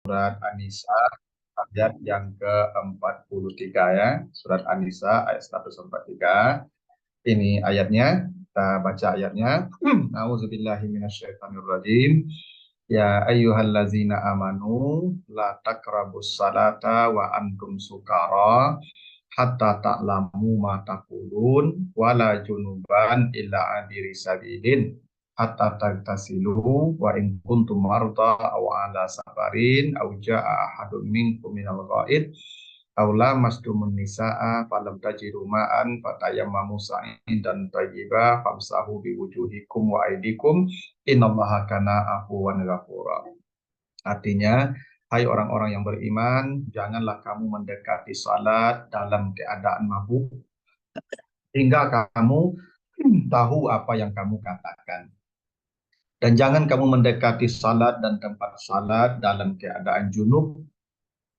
Surat An-Nisa ayat yang ke-43 ya. Surat An-Nisa ayat 143. Ini ayatnya, kita baca ayatnya. A'udzubillahi minasyaitonirrajim. Ya ayyuhallazina amanu la taqrabus salata wa antum sukara hatta ta'lamu ma taqulun wala junuban illa abiri sabilin hatta tagtasilu wa in kuntum marda aw ala safarin aw jaa ahadun minkum minal ghaid aw lamastumun nisaa falam tajidu ma'an fatayammamu sa'idan thayyiba famsahu biwujuhikum wa aydikum innallaha kana afuwan ghafura. Artinya, hai orang-orang yang beriman, janganlah kamu mendekati salat dalam keadaan mabuk hingga kamu tahu apa yang kamu katakan. Dan jangan kamu mendekati salat dan tempat salat dalam keadaan junub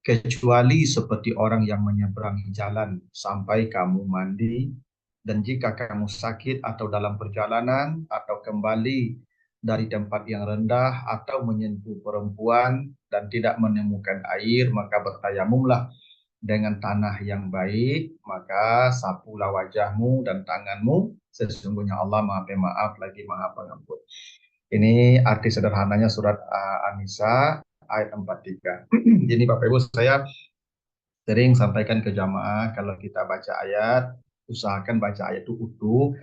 kecuali seperti orang yang menyeberangi jalan sampai kamu mandi. Dan jika kamu sakit atau dalam perjalanan atau kembali dari tempat yang rendah atau menyentuh perempuan dan tidak menemukan air, maka bertayamumlah dengan tanah yang baik, maka sapulah wajahmu dan tanganmu, sesungguhnya Allah Maha Pemaaf lagi Maha Pengampun. Ini arti sederhananya surat An-Nisa ayat 43. Jadi Bapak Ibu, saya sering sampaikan ke jamaah kalau kita baca ayat, usahakan baca ayat itu utuh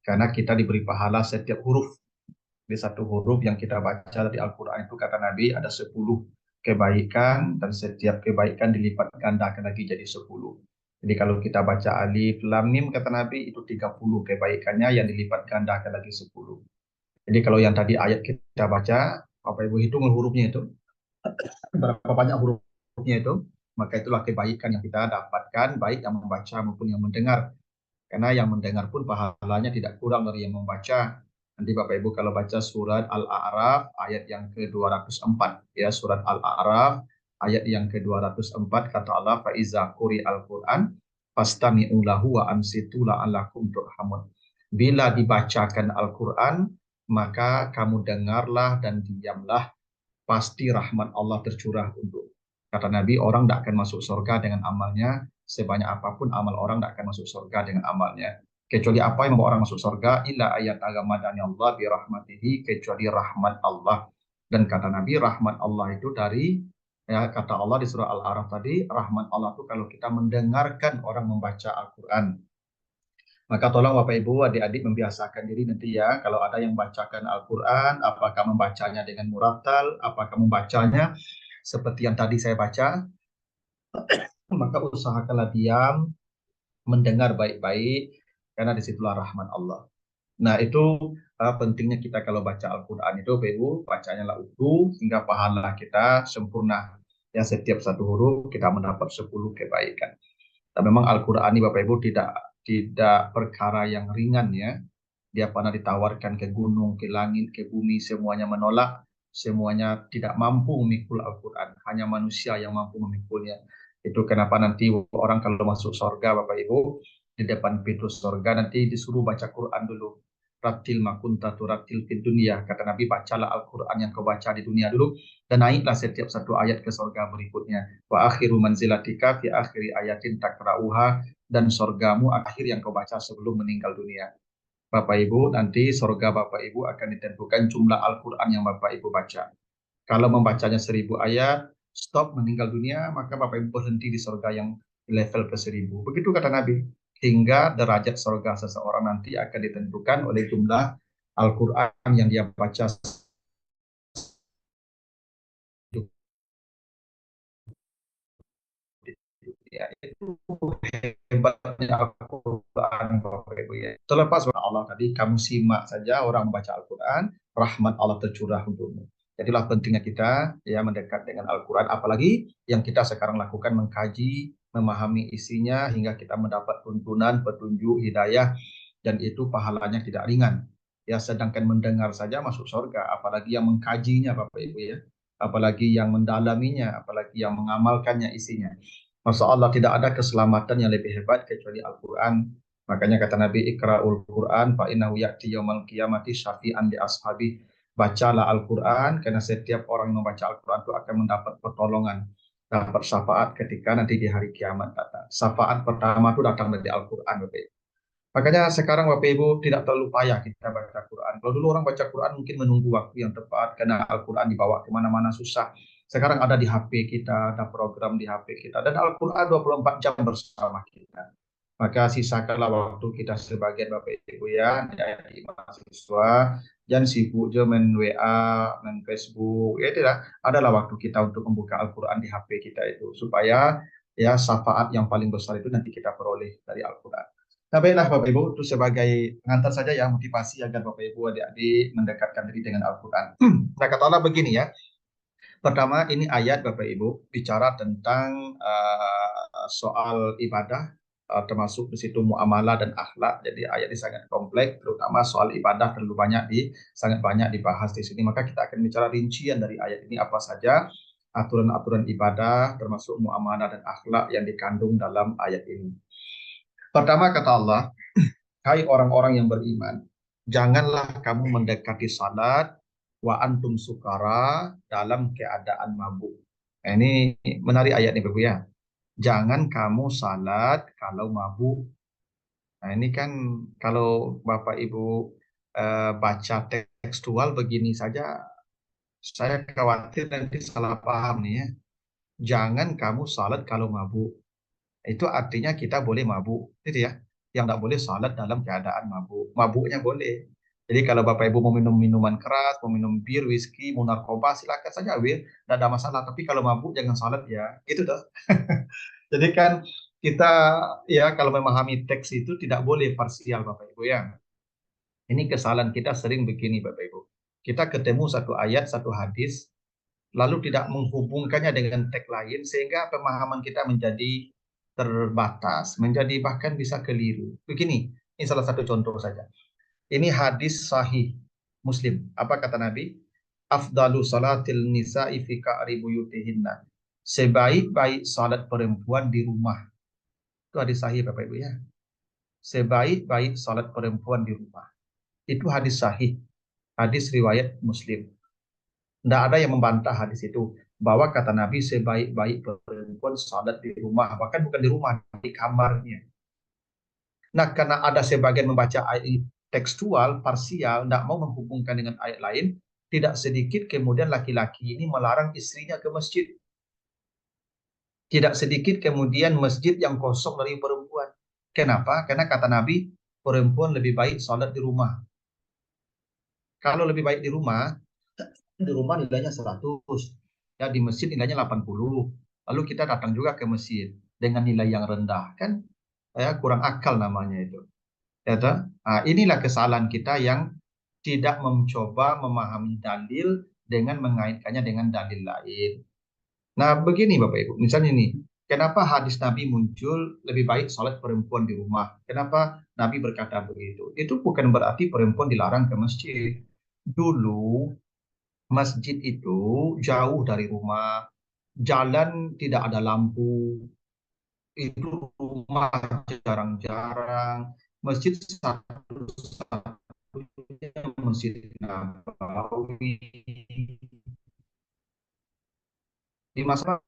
karena kita diberi pahala setiap huruf. Di satu huruf yang kita baca di Al-Quran itu kata Nabi ada 10 kebaikan dan setiap kebaikan dilipat gandakan lagi jadi 10. Jadi kalau kita baca alif lam mim kata Nabi itu 30 kebaikannya yang dilipat gandakan lagi 10. Jadi kalau yang tadi ayat kita baca, Bapak Ibu hitung hurufnya itu, berapa banyak hurufnya itu, maka itulah kebaikan yang kita dapatkan, baik yang membaca maupun yang mendengar. Karena yang mendengar pun pahalanya tidak kurang dari yang membaca. Nanti Bapak Ibu kalau baca surat Al-A'raf ayat yang ke-204, ya surat Al-A'raf ayat yang ke-204 kata Allah faiza quri al-Qur'an fastami'u lahu wa ansitu la'allakum turhamun. Bila dibacakan Al-Qur'an maka kamu dengarlah dan diamlah, pasti rahmat Allah tercurah untuk. Kata Nabi, orang tidak akan masuk surga dengan amalnya, sebanyak apapun amal orang tidak akan masuk surga dengan amalnya. Kecuali apa yang membawa orang masuk surga, illa ayat agamadani Allah bi rahmatihi, kecuali rahmat Allah. Dan kata Nabi, rahmat Allah itu dari, ya kata Allah di surah Al-A'raf tadi, rahmat Allah itu kalau kita mendengarkan orang membaca Al-Quran. Maka tolong Bapak Ibu, adik-adik membiasakan diri nanti ya, kalau ada yang bacakan Al-Quran, apakah membacanya dengan murattal, apakah membacanya seperti yang tadi saya baca, maka usahakanlah diam, mendengar baik-baik, karena disitulah rahmat Allah. Nah itu pentingnya kita kalau baca Al-Quran itu, Bapak Ibu, bacanya lah utuh, sehingga pahala kita sempurna. Ya setiap satu huruf kita mendapat 10 kebaikan. Dan memang Al-Quran ini Bapak Ibu tidak perkara yang ringan ya. Dia pernah ditawarkan ke gunung, ke langit, ke bumi, semuanya menolak, semuanya tidak mampu memikul Al-Quran. Hanya manusia yang mampu memikulnya. Itu kenapa nanti orang kalau masuk surga Bapak Ibu, di depan pintu surga nanti disuruh baca Quran dulu. Ratil makunta turatil fid dunia. Kata Nabi, bacalah Al-Quran yang kau baca di dunia dulu. Dan naiklah setiap satu ayat ke surga berikutnya. Wa akhiru manzilatika fi akhiri ayatin takra'uha. Dan surgamu akhir yang kau baca sebelum meninggal dunia. Bapak Ibu, nanti surga Bapak Ibu akan ditentukan jumlah Al-Quran yang Bapak Ibu baca. Kalau membacanya 1000 ayat, stop meninggal dunia, maka Bapak Ibu berhenti di surga yang level ke 1000. Begitu kata Nabi. Hingga derajat surga seseorang nanti akan ditentukan oleh jumlah Al-Quran yang dia baca. Ya, itu hebatnya Al-Quran Bapak Ibu ya. Terlepas dari Allah tadi, kamu simak saja orang membaca Al-Quran, rahmat Allah tercurah untukmu. Jadilah pentingnya kita ya mendekat dengan Al-Quran, apalagi yang kita sekarang lakukan mengkaji, memahami isinya hingga kita mendapat tuntunan, petunjuk, hidayah, dan itu pahalanya tidak ringan. Ya, sedangkan mendengar saja masuk surga, apalagi yang mengkajinya Bapak Ibu ya, apalagi yang mendalaminya, apalagi yang mengamalkannya isinya. Masya Allah tidak ada keselamatan yang lebih hebat kecuali Al-Quran. Makanya kata Nabi Iqra'ul Quran fa innahu ya'ti yaumal qiyamati syafi'an li ashabi. bacalah Al-Quran, karena setiap orang yang membaca Al-Quran itu akan mendapat pertolongan, dapat syafaat ketika nanti di hari kiamat datang. Syafaat pertama itu datang dari Al-Quran, Bapak Ibu. Makanya sekarang Bapak Ibu tidak terlalu payah kita baca Quran. Kalau dulu orang baca Quran mungkin menunggu waktu yang tepat karena Al-Quran dibawa kemana-mana susah. Sekarang ada di HP kita, ada program di HP kita, dan Al-Quran 24 jam bersama kita. Maka sisakanlah waktu kita sebagian Bapak Ibu ya, dari mahasiswa, jangan sibuk aja main WA, main Facebook, ya tidak. Adalah waktu kita untuk membuka Al-Quran di HP kita itu, supaya ya syafaat yang paling besar itu nanti kita peroleh dari Al-Quran. Nah, baiklah Bapak Ibu, itu sebagai pengantar saja ya, motivasi agar Bapak Ibu adik-adik mendekatkan diri dengan Al-Quran. Nah, kata Allah begini ya, pertama, ini ayat Bapak Ibu bicara tentang soal ibadah, termasuk di situ muamalah dan akhlak. Jadi ayat ini sangat kompleks, terutama soal ibadah terlalu sangat banyak dibahas di sini. Maka kita akan bicara rincian dari ayat ini apa saja aturan-aturan ibadah, termasuk muamalah dan akhlak yang dikandung dalam ayat ini. Pertama kata Allah, hai orang-orang yang beriman, janganlah kamu mendekati salat wa antum sukara dalam keadaan mabuk. Nah, ini menarik ayat ini Bapak ya. Jangan kamu salat kalau mabuk. Nah, ini kan kalau Bapak Ibu baca tekstual begini saja, saya khawatir nanti salah paham nih ya. Jangan kamu salat kalau mabuk. Itu artinya kita boleh mabuk, gitu ya. Yang tidak boleh salat dalam keadaan mabuk. Mabuknya boleh. Jadi kalau Bapak Ibu mau minum minuman keras, mau minum bir, whisky, mau narkoba, silakan saja, Wir. Tidak ada masalah. Tapi kalau mabuk jangan salat ya. Gitu dah. Jadi kan kita ya kalau memahami teks itu tidak boleh parsial Bapak Ibu ya. Ini kesalahan kita sering begini Bapak Ibu. Kita ketemu satu ayat, satu hadis, lalu tidak menghubungkannya dengan teks lain sehingga pemahaman kita menjadi terbatas, menjadi bahkan bisa keliru. Begini, ini salah satu contoh saja. Ini hadis sahih Muslim. Apa kata Nabi? Afdalu salatil nisa'i fi ka'ri buyutihinna. Sebaik-baik salat perempuan di rumah. Itu hadis sahih Bapak Ibu ya. Sebaik-baik salat perempuan di rumah. Itu hadis sahih. Hadis riwayat Muslim. Tidak ada yang membantah hadis itu. Bahwa kata Nabi sebaik-baik perempuan salat di rumah. Bahkan bukan di rumah, di kamarnya. Nah, karena ada sebagian membaca ayat ini tekstual, parsial, tidak mau menghubungkan dengan ayat lain, tidak sedikit kemudian laki-laki ini melarang istrinya ke masjid. Tidak sedikit kemudian masjid yang kosong dari perempuan. Kenapa? Karena kata Nabi, perempuan lebih baik salat di rumah. Kalau lebih baik di rumah nilainya 100. Ya, di masjid nilainya 80. Lalu kita datang juga ke masjid dengan nilai yang rendah. Kan ya, kurang akal namanya itu. Ya, toh? Nah, inilah kesalahan kita yang tidak mencoba memahami dalil dengan mengaitkannya dengan dalil lain. Nah, begini Bapak Ibu, misalnya nih, kenapa hadis Nabi muncul lebih baik sholat perempuan di rumah? Kenapa Nabi berkata begitu? Itu bukan berarti perempuan dilarang ke masjid. Dulu masjid itu jauh dari rumah, jalan tidak ada lampu, itu rumah jarang-jarang, masjid satu-satunya masjid Nabawi. Di masa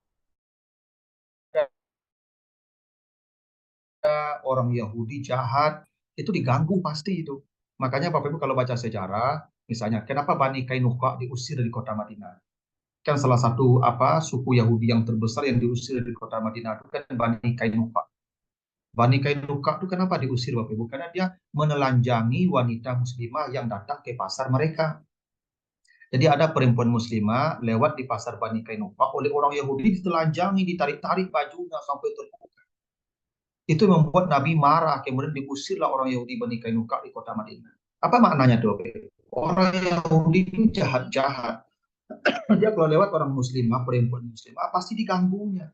orang Yahudi jahat, itu diganggu pasti itu. Makanya Bapak Ibu kalau baca sejarah, misalnya kenapa Bani Kainuqa diusir dari kota Madinah? Kan salah satu suku Yahudi yang terbesar yang diusir dari kota Madinah itu kan Bani Kainuqa. Bani Kainuqa itu kenapa diusir Bapak Ibu? Karena dia menelanjangi wanita muslimah yang datang ke pasar mereka. Jadi ada perempuan muslimah lewat di pasar Bani Kainuqa oleh orang Yahudi ditelanjangi, ditarik-tarik bajunya sampai terbuka. Itu membuat Nabi marah, kemudian diusirlah orang Yahudi Bani Kainuqa di kota Madinah. Apa maknanya tuh? Orang Yahudi itu jahat-jahat. Dia kalau lewat orang muslimah, perempuan muslimah, pasti diganggunya.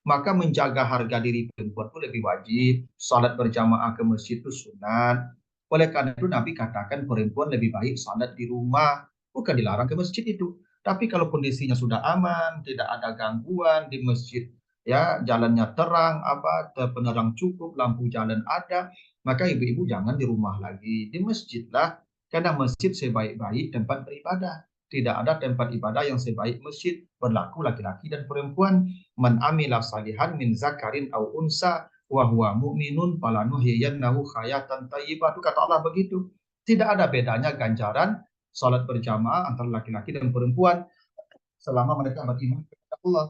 Maka menjaga harga diri perempuan itu lebih wajib. Salat berjamaah ke masjid itu sunat. Oleh karena itu Nabi katakan perempuan lebih baik salat di rumah. Bukan dilarang ke masjid itu. Tapi kalau kondisinya sudah aman, tidak ada gangguan di masjid, ya jalannya terang, penerang cukup, lampu jalan ada, maka ibu-ibu jangan di rumah lagi, di masjid lah. Karena masjid sebaik-baik tempat beribadah. Tidak ada tempat ibadah yang sebaik masjid. Berlaku laki-laki dan perempuan. Man amila salihan min zakarin au unsa wa huwa mu'minun falanuhyiyannahu hayatan thayyibah. Itu kata Allah begitu. Tidak ada bedanya ganjaran salat berjamaah antara laki-laki dan perempuan selama mereka beriman kepada Allah.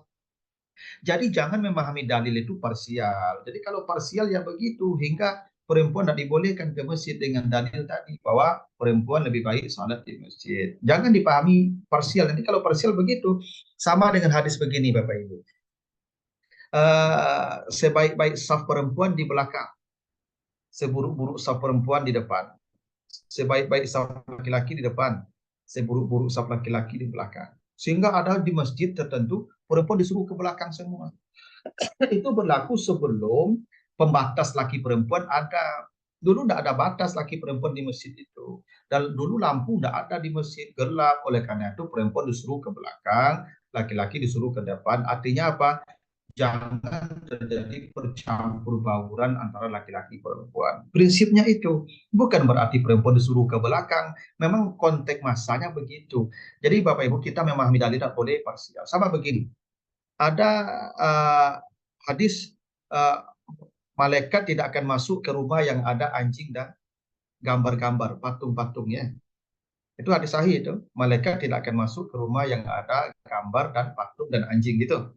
Jadi jangan memahami dalil itu parsial. Jadi kalau parsial ya begitu, hingga perempuan tidak dibolehkan ke masjid dengan dalil tadi bahwa perempuan lebih baik salat di masjid. Jangan dipahami parsial. Nanti kalau parsial begitu, sama dengan hadis begini Bapak Ibu. Sebaik-baik saf perempuan di belakang, seburuk-buruk saf perempuan di depan. Sebaik-baik saf laki-laki di depan, seburuk-buruk saf laki-laki di belakang. Sehingga ada di masjid tertentu perempuan disuruh ke belakang semua. Itu berlaku sebelum pembatas laki perempuan ada. Dulu tidak ada batas laki perempuan di masjid itu. Dan dulu lampu tidak ada di masjid, gelap. Oleh karena itu perempuan disuruh ke belakang, laki-laki disuruh ke depan. Artinya apa? Jangan terjadi percampur bauran antara laki-laki perempuan. Prinsipnya itu. Bukan berarti perempuan disuruh ke belakang. Memang konteks masanya begitu. Jadi Bapak Ibu, kita memahami dalil tidak boleh parsial. Sama begini. Ada hadis malaikat tidak akan masuk ke rumah yang ada anjing dan gambar-gambar, patung-patungnya. Itu hadis sahih itu. Malaikat tidak akan masuk ke rumah yang ada gambar dan patung dan anjing gitu.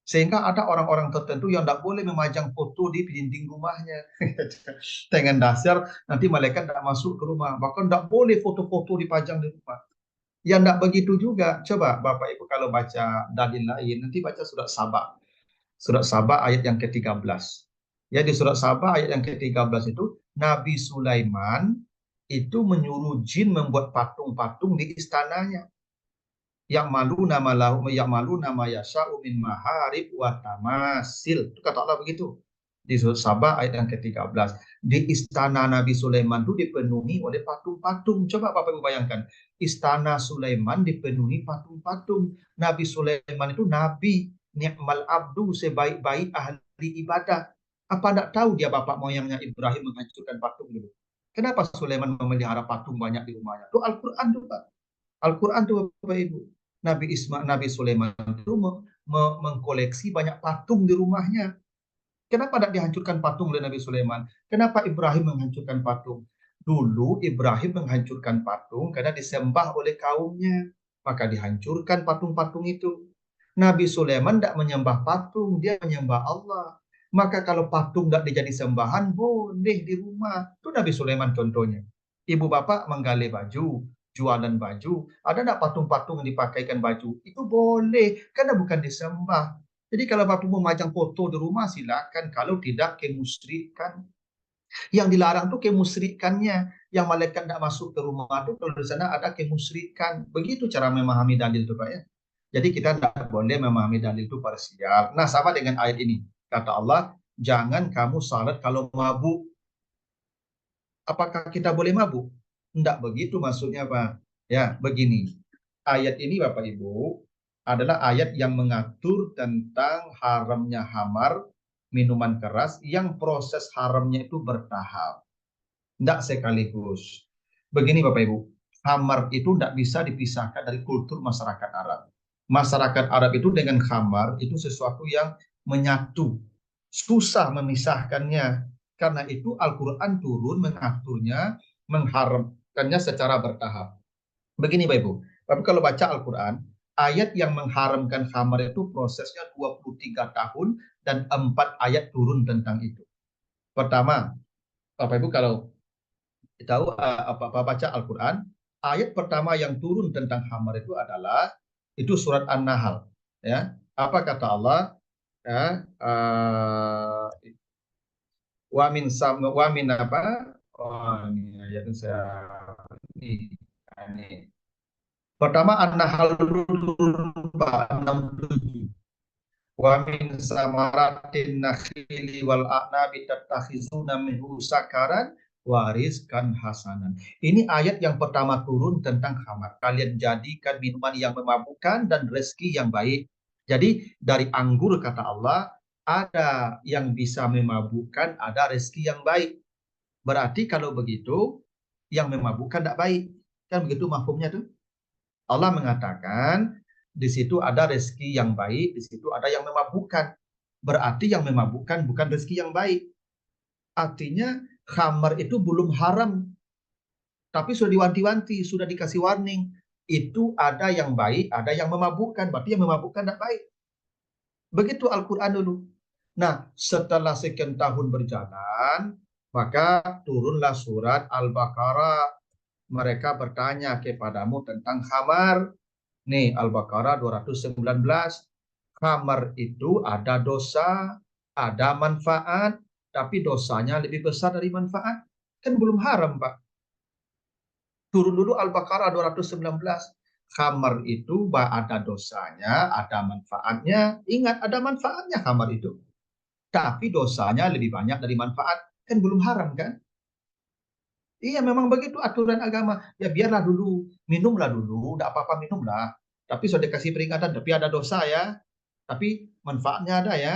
Sehingga ada orang-orang tertentu yang tidak boleh memajang foto di dinding rumahnya. Dengan dasar nanti malaikat tidak masuk ke rumah. Bahkan tidak boleh foto-foto dipajang di rumah. Yang tidak begitu juga. Coba Bapak Ibu kalau baca dalil lain, nanti baca surat Sabah. Surat Sabah ayat yang ke-13. Ya, di surat Sabah ayat yang ke-13 itu, Nabi Sulaiman itu menyuruh jin membuat patung-patung di istananya. Yang malu nama yasha'u min maharib wa tamasil. Itu kata Allah begitu. Di surat Sabah ayat yang ke-13. Di istana Nabi Sulaiman itu dipenuhi oleh patung-patung. Coba Bapak Ibu bayangkan. Istana Sulaiman dipenuhi patung-patung. Nabi Sulaiman itu nabi. Ni'mal abdu, sebaik-baik ahli ibadah. Apa tidak tahu dia bapak moyangnya Ibrahim menghancurkan patung dulu? Kenapa Sulaiman memelihara patung banyak di rumahnya? Itu Al-Quran tuh Pak. Al-Quran tuh Bapak Ibu. Nabi Sulaiman itu mengkoleksi banyak patung di rumahnya. Kenapa tidak dihancurkan patung oleh Nabi Sulaiman? Kenapa Ibrahim menghancurkan patung? Dulu Ibrahim menghancurkan patung karena disembah oleh kaumnya. Maka dihancurkan patung-patung itu. Nabi Sulaiman tidak menyembah patung, dia menyembah Allah. Maka kalau patung tidak dijadi sembahan, boleh di rumah. Itu Nabi Sulaiman contohnya. Ibu bapak menggali baju, jualan baju. Ada tidak patung-patung yang dipakaikan baju? Itu boleh, karena bukan disembah. Jadi kalau Bapak mau memajang foto di rumah silakan, kalau tidak kemusyrikan. Yang dilarang tuh kemusyrikannya. Yang malaikat tidak masuk ke rumah itu kalau di sana ada kemusyrikan. Begitu cara memahami dalil itu Pak ya. Jadi kita tidak boleh memahami dalil itu parsial. Nah sama dengan ayat ini. Kata Allah, jangan kamu salat kalau mabuk. Apakah kita boleh mabuk? Tidak begitu maksudnya Pak. Ya begini. Ayat ini Bapak Ibu adalah ayat yang mengatur tentang haramnya hamar, minuman keras, yang proses haramnya itu bertahap. Tidak sekaligus. Begini Bapak Ibu, hamar itu tidak bisa dipisahkan dari kultur masyarakat Arab. Masyarakat Arab itu dengan hamar itu sesuatu yang menyatu. Susah memisahkannya. Karena itu Al-Quran turun mengaturnya, mengharamkannya secara bertahap. Begini Bapak Ibu, tapi kalau baca Al-Quran, ayat yang mengharamkan khamar itu prosesnya 23 tahun dan 4 ayat turun tentang itu. Pertama, Bapak Ibu kalau tahu apa baca Al-Quran, ayat pertama yang turun tentang khamar itu adalah itu surat An-Nahl. Ya, apa kata Allah? Ya, wa min apa? Oh, ini ayat saya ini. Pertama An-Nahl 67. Wa min samaratin nakhili wal a'nabi tattakhizuna minhu sakaran wa rizqan hasanan. Ini ayat yang pertama turun tentang khamar. Kalian jadikan minuman yang memabukkan dan rezeki yang baik. Jadi dari anggur kata Allah ada yang bisa memabukkan, ada rezeki yang baik. Berarti kalau begitu yang memabukkan tidak baik. Kan begitu mafhumnya tuh. Allah mengatakan di situ ada rezeki yang baik, di situ ada yang memabukkan. Berarti yang memabukkan bukan rezeki yang baik. Artinya khamar itu belum haram, tapi sudah diwanti-wanti, sudah dikasih warning. Itu ada yang baik, ada yang memabukkan. Berarti yang memabukkan tidak baik. Begitu Al-Quran dulu. Nah, setelah sekian tahun berjalan, maka turunlah surat Al-Baqarah. Mereka bertanya kepadamu tentang khamar. Nih, Al-Baqarah 219. Khamar itu ada dosa, ada manfaat, tapi dosanya lebih besar dari manfaat. Kan belum haram, Pak. Turun dulu Al-Baqarah 219. Khamar itu ada dosanya, ada manfaatnya. Ingat, ada manfaatnya khamar itu. Tapi dosanya lebih banyak dari manfaat. Kan belum haram, kan? Iya, memang begitu aturan agama. Ya biarlah dulu, minumlah dulu, tidak apa-apa minumlah. Tapi sudah dikasih peringatan, tapi ada dosa ya. Tapi manfaatnya ada ya.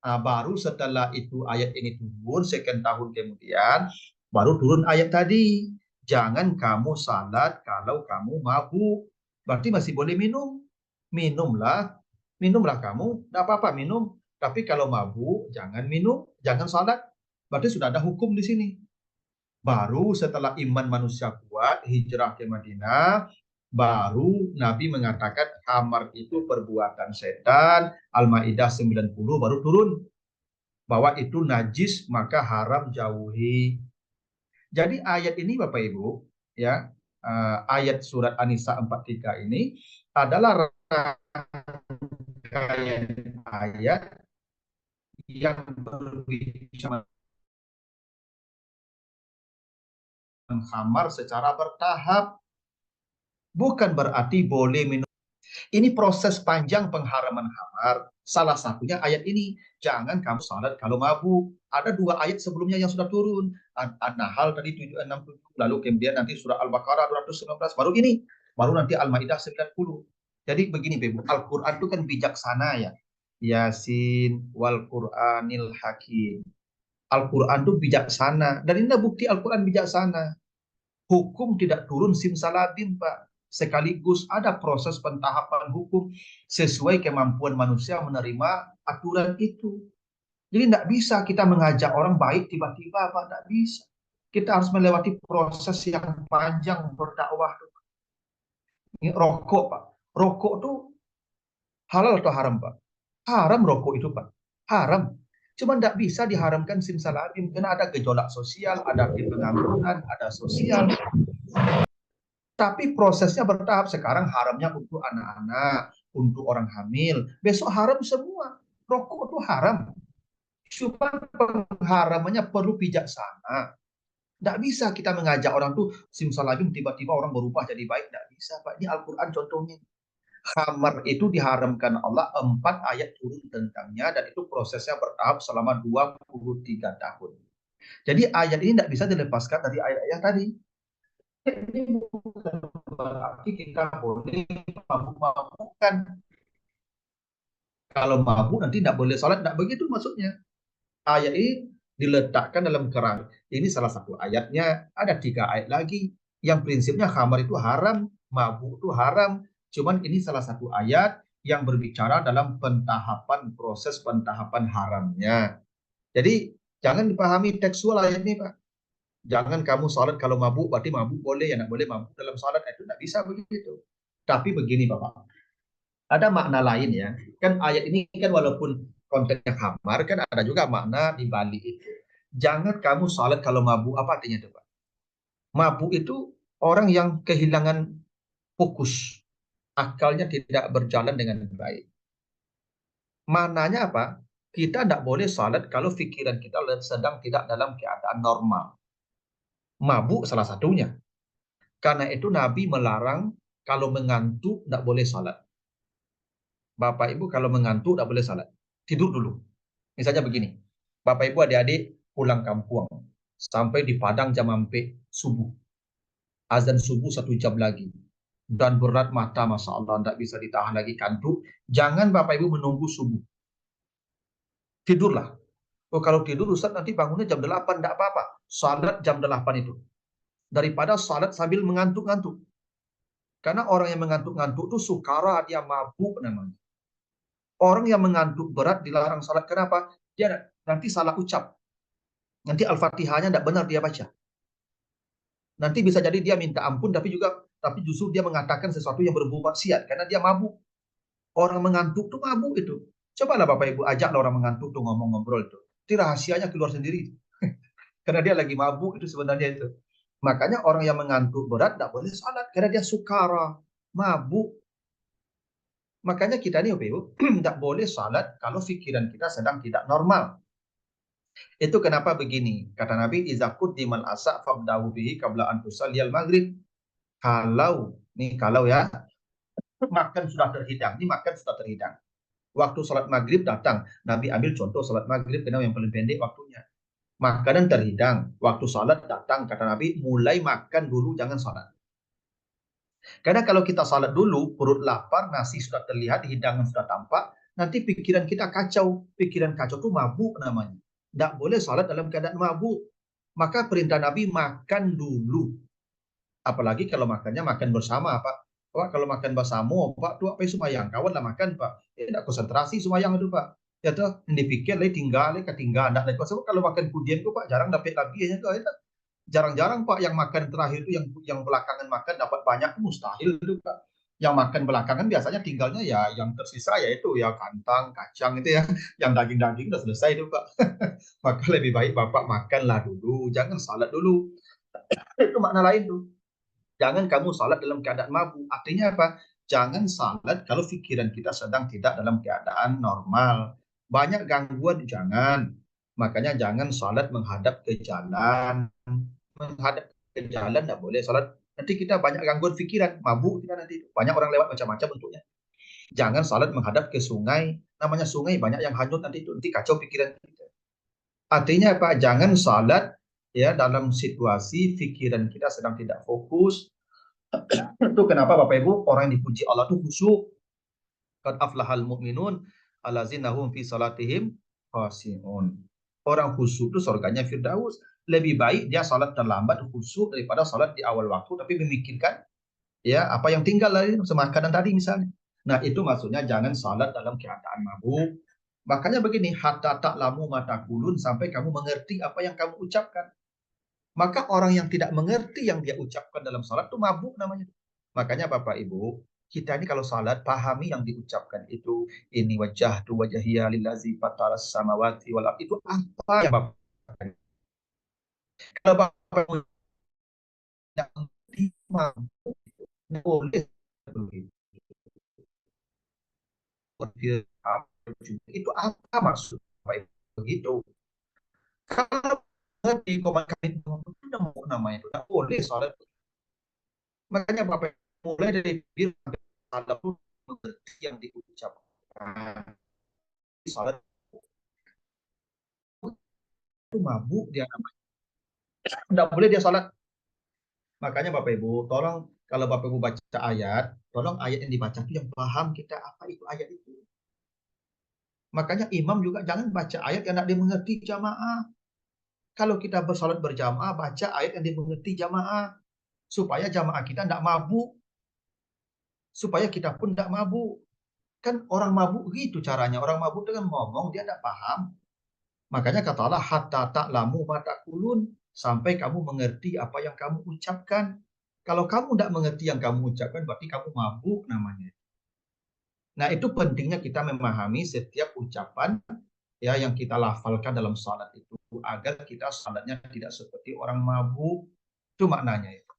Nah, baru setelah itu ayat ini turun, sekian tahun kemudian, baru turun ayat tadi. Jangan kamu salat kalau kamu mabuk. Berarti masih boleh minum. Minumlah, minumlah kamu, tidak apa-apa minum. Tapi kalau mabuk, jangan minum, jangan salat. Berarti sudah ada hukum di sini. Baru setelah iman manusia kuat, hijrah ke Madinah, baru Nabi mengatakan khamar itu perbuatan setan, Al-Maidah 90 baru turun bahwa itu najis maka haram jauhi. Jadi ayat ini Bapak Ibu, ya, ayat surat An-Nisa 43 ini adalah rangkaian ayat yang berbicara tentang khamar secara bertahap. Bukan berarti boleh minum. Ini proses panjang pengharaman khamar. Salah satunya ayat ini. Jangan kamu salat kalau mabuk. Ada dua ayat sebelumnya yang sudah turun. An-Nahl tadi 767. Lalu kemudian nanti surah Al-Baqarah 219. Baru ini. Baru nanti Al-Maidah 90. Jadi begini, Ibu. Al-Quran itu kan bijaksana ya. Yasin wal Quranil Hakim. Al-Quran itu bijaksana. Dan ini bukti Al-Quran bijaksana. Hukum tidak turun simsalabim, Pak. Sekaligus ada proses pentahapan hukum sesuai kemampuan manusia menerima aturan itu. Jadi tidak bisa kita mengajak orang baik tiba-tiba, Pak. Tidak bisa. Kita harus melewati proses yang panjang berdakwah. Ini rokok, Pak. Rokok itu halal atau haram, Pak? Haram rokok itu, Pak. Haram. Cuma tidak bisa diharamkan simsalabim karena ada gejolak sosial, ada pengangguran, ada sosial. Tapi prosesnya bertahap. Sekarang haramnya untuk anak-anak, untuk orang hamil. Besok haram semua. Rokok itu haram. Cuma pengharamannya perlu bijaksana. Tidak bisa kita mengajak orang tuh simsalabim tiba-tiba orang berubah jadi baik. Tidak bisa, Pak. Ini Al-Quran contohnya. Khamar itu diharamkan Allah, 4 ayat turun tentangnya, dan itu prosesnya bertahap selama 23 tahun. Jadi ayat ini tidak bisa dilepaskan dari ayat-ayat tadi. Ini bukan berarti kita boleh mabuk-mabukan. Kalau mabuk nanti tidak boleh sholat, tidak begitu maksudnya. Ayat ini diletakkan dalam kerang. Ini salah satu ayatnya. Ada 3 ayat lagi yang prinsipnya khamar itu haram, mabuk itu haram. Cuman ini salah satu ayat yang berbicara dalam pentahapan, proses pentahapan haramnya. Jadi jangan dipahami tekstual ayat ini, Pak. Jangan kamu sholat kalau mabuk, berarti mabuk boleh, ya tidak boleh mabuk dalam sholat. Itu tidak bisa begitu. Tapi begini Bapak, ada makna lain ya. Kan ayat ini kan walaupun konteksnya khamar, kan ada juga makna di balik itu. Jangan kamu sholat kalau mabuk, apa artinya itu Pak? Mabuk itu orang yang kehilangan fokus, akalnya tidak berjalan dengan baik. Maknanya apa? Kita tidak boleh sholat kalau pikiran kita sedang tidak dalam keadaan normal. Mabuk salah satunya. Karena itu Nabi melarang kalau mengantuk tidak boleh salat. Bapak Ibu kalau mengantuk tidak boleh salat. Tidur dulu. Misalnya begini. Bapak Ibu adik-adik pulang kampung. Sampai di Padang jam sampai subuh. Azan subuh 1 jam lagi. Dan berat mata, Masya Allah. Tidak bisa ditahan lagi kantuk. Jangan Bapak Ibu menunggu subuh. Tidurlah. Oh, kalau tidur Ustaz nanti bangunnya jam 8. Tidak apa-apa. Salat jam 8 itu. daripada salat sambil mengantuk-ngantuk. Karena orang yang mengantuk-ngantuk itu sukara, dia mabuk namanya. Orang yang mengantuk berat dilarang salat. Kenapa? Dia nanti salah ucap. Nanti Al-Fatihahnya tidak benar dia baca. Nanti bisa jadi dia minta ampun tapi justru dia mengatakan sesuatu yang berbau maksiat karena dia mabuk. Orang mengantuk tuh mabuk itu. Cobalah Bapak Ibu ajaklah orang mengantuk tuh ngomong ngobrol itu. Itu rahasianya keluar sendiri. Karena dia lagi mabuk itu sebenarnya itu. Makanya orang yang mengantuk berat tidak boleh salat karena dia sukara, mabuk. Makanya kita nih Bapak Ibu tidak boleh salat kalau pikiran kita sedang tidak normal. Itu kenapa begini? Kata Nabi, "Idza quddimal asa fabda'u bihi qabla an tusalliyal maghrib." Kalau ya, makan sudah terhidang. Ini makan sudah terhidang. Waktu sholat maghrib datang. Nabi ambil contoh sholat maghrib karena yang paling pendek waktunya. Makanan terhidang. Waktu sholat datang. Kata Nabi, mulai makan dulu, jangan sholat. Karena kalau kita sholat dulu, perut lapar, nasi sudah terlihat, hidangan sudah tampak, nanti pikiran kita kacau. Pikiran kacau itu mabuk namanya. Tidak boleh sholat dalam keadaan mabuk. Maka perintah Nabi makan dulu. Apalagi kalau makannya makan bersama, Pak. Pak, kalau makan bersama, Pak, tuh apa sumayang? Kawan lah makan, Pak. Tidak konsentrasi sumayang itu, Pak. Ya tuh, yang dipikir, tinggal, ketinggalan. Nah, kalau makan kudian tuh, Pak, jarang dapat lagi. Ya, tuh, itu. Jarang-jarang, Pak, yang makan terakhir itu, yang belakangan makan dapat banyak, mustahil itu, Pak. Yang makan belakangan biasanya tinggalnya ya yang tersisa yaitu ya kantang, kacang itu ya. Yang daging-daging udah selesai itu, Pak. Maka lebih baik Bapak makanlah dulu, jangan salat dulu. Itu makna lain tuh. Jangan kamu salat dalam keadaan mabuk. Artinya apa? Jangan salat kalau pikiran kita sedang tidak dalam keadaan normal. Banyak gangguan, jangan. Makanya jangan salat menghadap ke jalan. Menghadap ke jalan tidak boleh salat. Nanti kita banyak gangguan pikiran. Mabuk kita nanti. Banyak orang lewat macam-macam bentuknya. Jangan salat menghadap ke sungai. Namanya sungai banyak yang hanyut nanti itu. Nanti kacau pikiran kita. Artinya apa? Jangan salat ya dalam situasi pikiran kita sedang tidak fokus. Itu kenapa Bapak Ibu orang yang dipuji Allah itu khusyuk. Qad aflahal mu'minun allazina hum fi salatihim khashi'un. Orang khusyuk itu surganya Firdaus. Lebih baik dia salat terlambat khusyuk daripada salat di awal waktu tapi memikirkan ya apa yang tinggal dari semakanan tadi misalnya. Nah, itu maksudnya jangan salat dalam keadaan mabuk. Makanya begini, hatta ta'lamu ma taqulun, sampai kamu mengerti apa yang kamu ucapkan. Maka orang yang tidak mengerti yang dia ucapkan dalam salat itu mabuk namanya. Makanya Bapak Ibu, kita ini kalau salat pahami yang diucapkan itu, ini wajjahtu wajhiya lillazi fataras samawati wal ardi, itu apa ya Bapak? Kalau Bapak tidak mengerti, mampu boleh itu apa maksud Bapak Ibu begitu? Kalau di koman kami itu namanya itu tidak boleh salat. Makanya Bapak mulai dari bilang ada pun yang diucapkan salat itu mabuk dia namanya. Tidak boleh dia salat. Makanya Bapak Ibu, tolong kalau Bapak Ibu baca ayat, tolong ayat yang dibaca itu yang paham kita apa itu ayat itu. Makanya imam juga jangan baca ayat yang tidak dimengerti jamaah. Kalau kita bersalat berjamaah, baca ayat yang dimengerti jamaah. Supaya jamaah kita tidak mabuk. Supaya kita pun tidak mabuk. Kan orang mabuk gitu caranya. Orang mabuk dengan ngomong, dia tidak paham. Makanya kata Allah, hatta ta'lamu ma taqulun, sampai kamu mengerti apa yang kamu ucapkan. Kalau kamu tidak mengerti yang kamu ucapkan, berarti kamu mabuk namanya. Nah, itu pentingnya kita memahami setiap ucapan ya yang kita lafalkan dalam salat itu agar kita salatnya tidak seperti orang mabuk. Itu maknanya itu.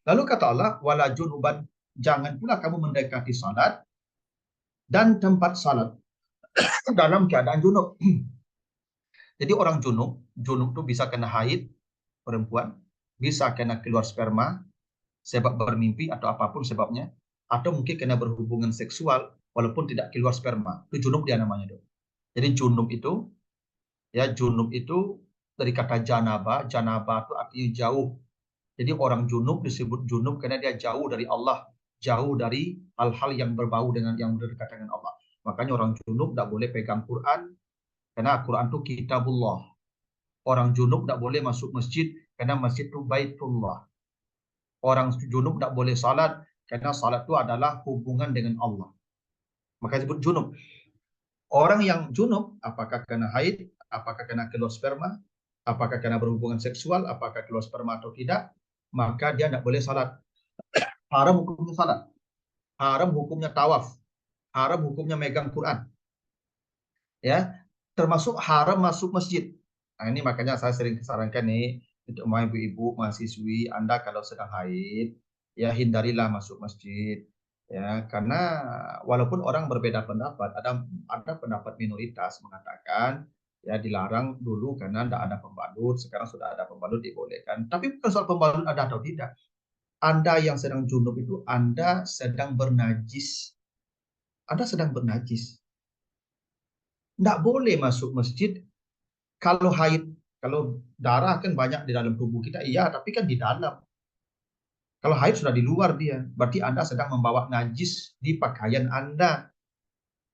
Lalu kata Allah, wala junuban, jangan pula kamu mendekati salat dan tempat salat dalam keadaan junub. Jadi orang junub, junub itu bisa kena haid perempuan, bisa kena keluar sperma, sebab bermimpi atau apapun sebabnya, atau mungkin kena berhubungan seksual walaupun tidak keluar sperma. Itu junub dia namanya. Jadi junub itu dari kata janaba, janaba itu artinya jauh. Jadi orang junub disebut junub karena dia jauh dari Allah, jauh dari hal-hal yang berbau dengan yang berdekatan dengan Allah. Makanya orang junub tidak boleh pegang Quran karena Quran itu kitabullah. Orang junub tidak boleh masuk masjid karena masjid itu baitullah. Orang junub tidak boleh salat karena salat itu adalah hubungan dengan Allah. Maka disebut junub. Orang yang junub, apakah kena haid, apakah kena keluar sperma, apakah kena berhubungan seksual, apakah keluar sperma atau tidak, maka dia tidak boleh salat. Haram hukumnya salat. Haram hukumnya tawaf. Haram hukumnya megang Quran. Ya, termasuk haram masuk masjid. Nah, ini makanya saya sering sarankan nih untuk ibu-ibu mahasiswi, Anda kalau sedang haid, ya hindarilah masuk masjid. Ya, karena walaupun orang berbeda pendapat, ada pendapat minoritas mengatakan ya dilarang dulu karena tidak ada pembalut, sekarang sudah ada pembalut dibolehkan. Tapi bukan soal pembalut ada atau tidak. Anda yang sedang junub itu Anda sedang bernajis. Anda sedang bernajis. Tidak boleh masuk masjid kalau haid. Kalau darah kan banyak di dalam tubuh kita, iya, tapi kan di dalam. Kalau haid sudah di luar dia, berarti Anda sedang membawa najis di pakaian Anda.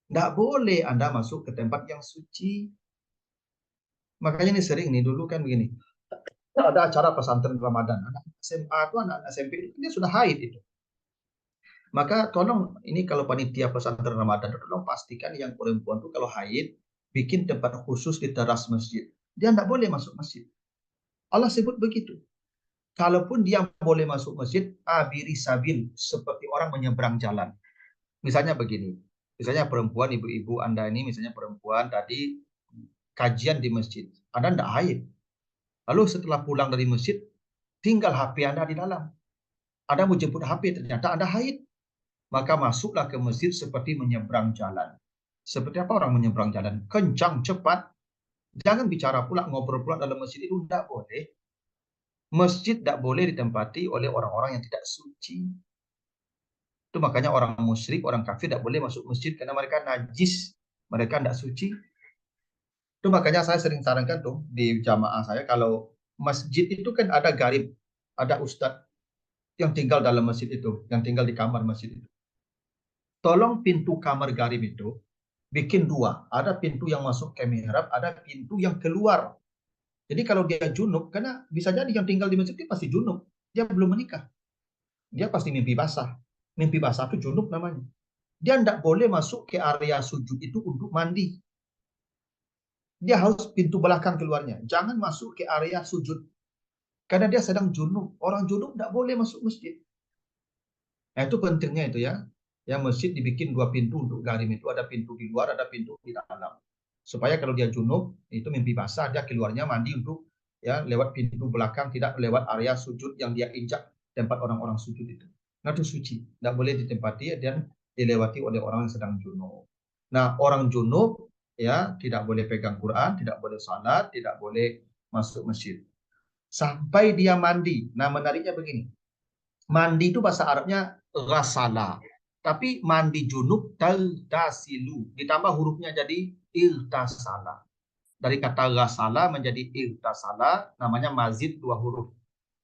Tidak boleh Anda masuk ke tempat yang suci. Makanya ini sering nih, dulu kan begini. Ada acara pesantren Ramadan. Anak SMA itu, anak SMP itu, dia sudah haid itu. Maka tolong, ini kalau panitia pesantren Ramadan, tolong pastikan yang perempuan itu kalau haid, bikin tempat khusus di teras masjid. Dia tidak boleh masuk masjid. Allah sebut begitu. Kalaupun dia boleh masuk masjid, abiri sabil, seperti orang menyeberang jalan. Misalnya begini, misalnya perempuan, ibu-ibu Anda ini, misalnya perempuan tadi kajian di masjid, Anda tidak haid. Lalu setelah pulang dari masjid, tinggal HP Anda di dalam. Anda mau jemput HP, ternyata Anda haid. Maka masuklah ke masjid seperti menyeberang jalan. Seperti apa orang menyeberang jalan? Kencang, cepat. Jangan bicara pula, ngobrol pula dalam masjid itu tidak boleh. Masjid tidak boleh ditempati oleh orang-orang yang tidak suci. Itu makanya orang musyrik, orang kafir tidak boleh masuk masjid karena mereka najis, mereka tidak suci. Itu makanya saya sering sarankan tuh di jamaah saya, kalau masjid itu kan ada garib, ada ustadz yang tinggal dalam masjid itu, yang tinggal di kamar masjid itu. Tolong pintu kamar garib itu bikin dua. Ada pintu yang masuk ke mihrab, ada pintu yang keluar. Jadi kalau dia junub, karena bisa jadi yang tinggal di masjid itu pasti junub. Dia belum menikah. Dia pasti mimpi basah. Mimpi basah itu junub namanya. Dia tidak boleh masuk ke area sujud itu untuk mandi. Dia harus pintu belakang keluarnya. Jangan masuk ke area sujud. Karena dia sedang junub. Orang junub tidak boleh masuk masjid. Nah, itu pentingnya itu ya. Ya, masjid dibikin dua pintu untuk garim itu. Ada pintu di luar, ada pintu di dalam. Supaya kalau dia junub, itu mimpi basah, dia keluarnya mandi untuk ya lewat pintu belakang, tidak lewat area sujud yang dia injak, tempat orang-orang sujud itu. Nah, itu suci. Tidak boleh ditempati dan dilewati oleh orang yang sedang junub. Nah, orang junub ya tidak boleh pegang Quran, tidak boleh salat, tidak boleh masuk masjid. Sampai dia mandi. Nah, menariknya begini. Mandi itu bahasa Arabnya ghasala. Tapi mandi junub taghtasilu. Ditambah hurufnya jadi iltasala. Dari kata ghasala menjadi iltasala, namanya mazid dua huruf.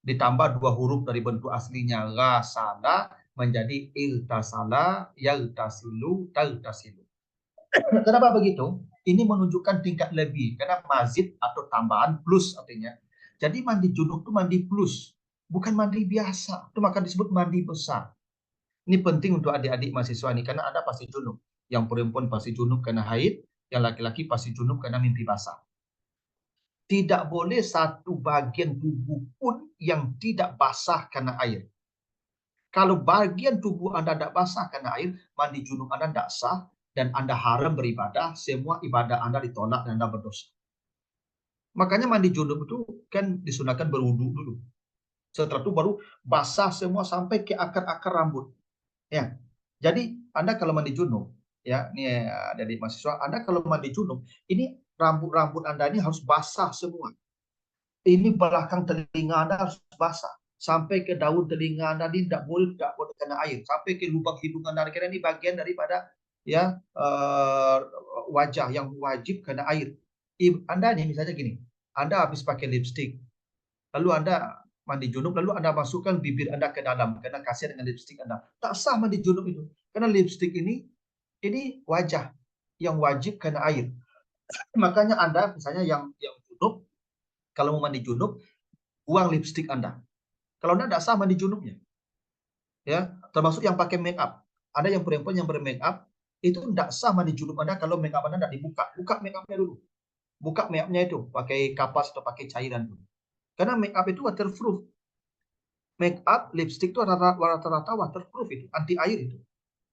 Ditambah dua huruf dari bentuk aslinya ghasala menjadi iltasala, yaltasilu, taghtasilu. Kenapa begitu? Ini menunjukkan tingkat lebih. Karena mazid atau tambahan plus artinya. Jadi mandi junub itu mandi plus. Bukan mandi biasa. Itu maka disebut mandi besar. Ini penting untuk adik-adik mahasiswa ini. Karena ada pasti junub. Yang perempuan pasti junub karena haid. Yang laki-laki pasti junub karena mimpi basah. Tidak boleh satu bagian tubuh pun yang tidak basah karena air. Kalau bagian tubuh Anda tidak basah karena air, mandi junub Anda tidak sah, dan Anda haram beribadah, semua ibadah Anda ditolak dan Anda berdosa. Makanya mandi junub itu kan disunahkan berwudu dulu. Setelah itu baru basah semua sampai ke akar-akar rambut. Ya. Jadi Anda kalau mandi junub, ya, ini dari mahasiswa, Anda kalau mandi junub, ini rambut-rambut Anda ini harus basah semua. Ini belakang telinga Anda harus basah. Sampai ke daun telinga Anda ini tidak boleh kena air. Sampai ke lubang hidung Anda, karena ini bagian daripada ya wajah yang wajib kena air. Anda ini misalnya gini, Anda habis pakai lipstik, lalu Anda mandi junub, lalu Anda masukkan bibir Anda ke dalam karena kasihan dengan lipstik Anda. Tak sah mandi junub itu. Karena lipstik ini wajah yang wajib kena air. Makanya Anda misalnya yang junub, kalau mau mandi junub, buang lipstik Anda. Kalau tidak sah mandi junubnya. Ya, termasuk yang pakai make up. Ada yang perempuan yang bermake up itu tidak sah mandi junub Anda kalau make up Anda tidak dibuka. Buka make upnya dulu. Buka make upnya itu pakai kapas atau pakai cairan dulu. Karena make up itu waterproof. Make up, lipstick itu rata-rata waterproof itu, anti air itu.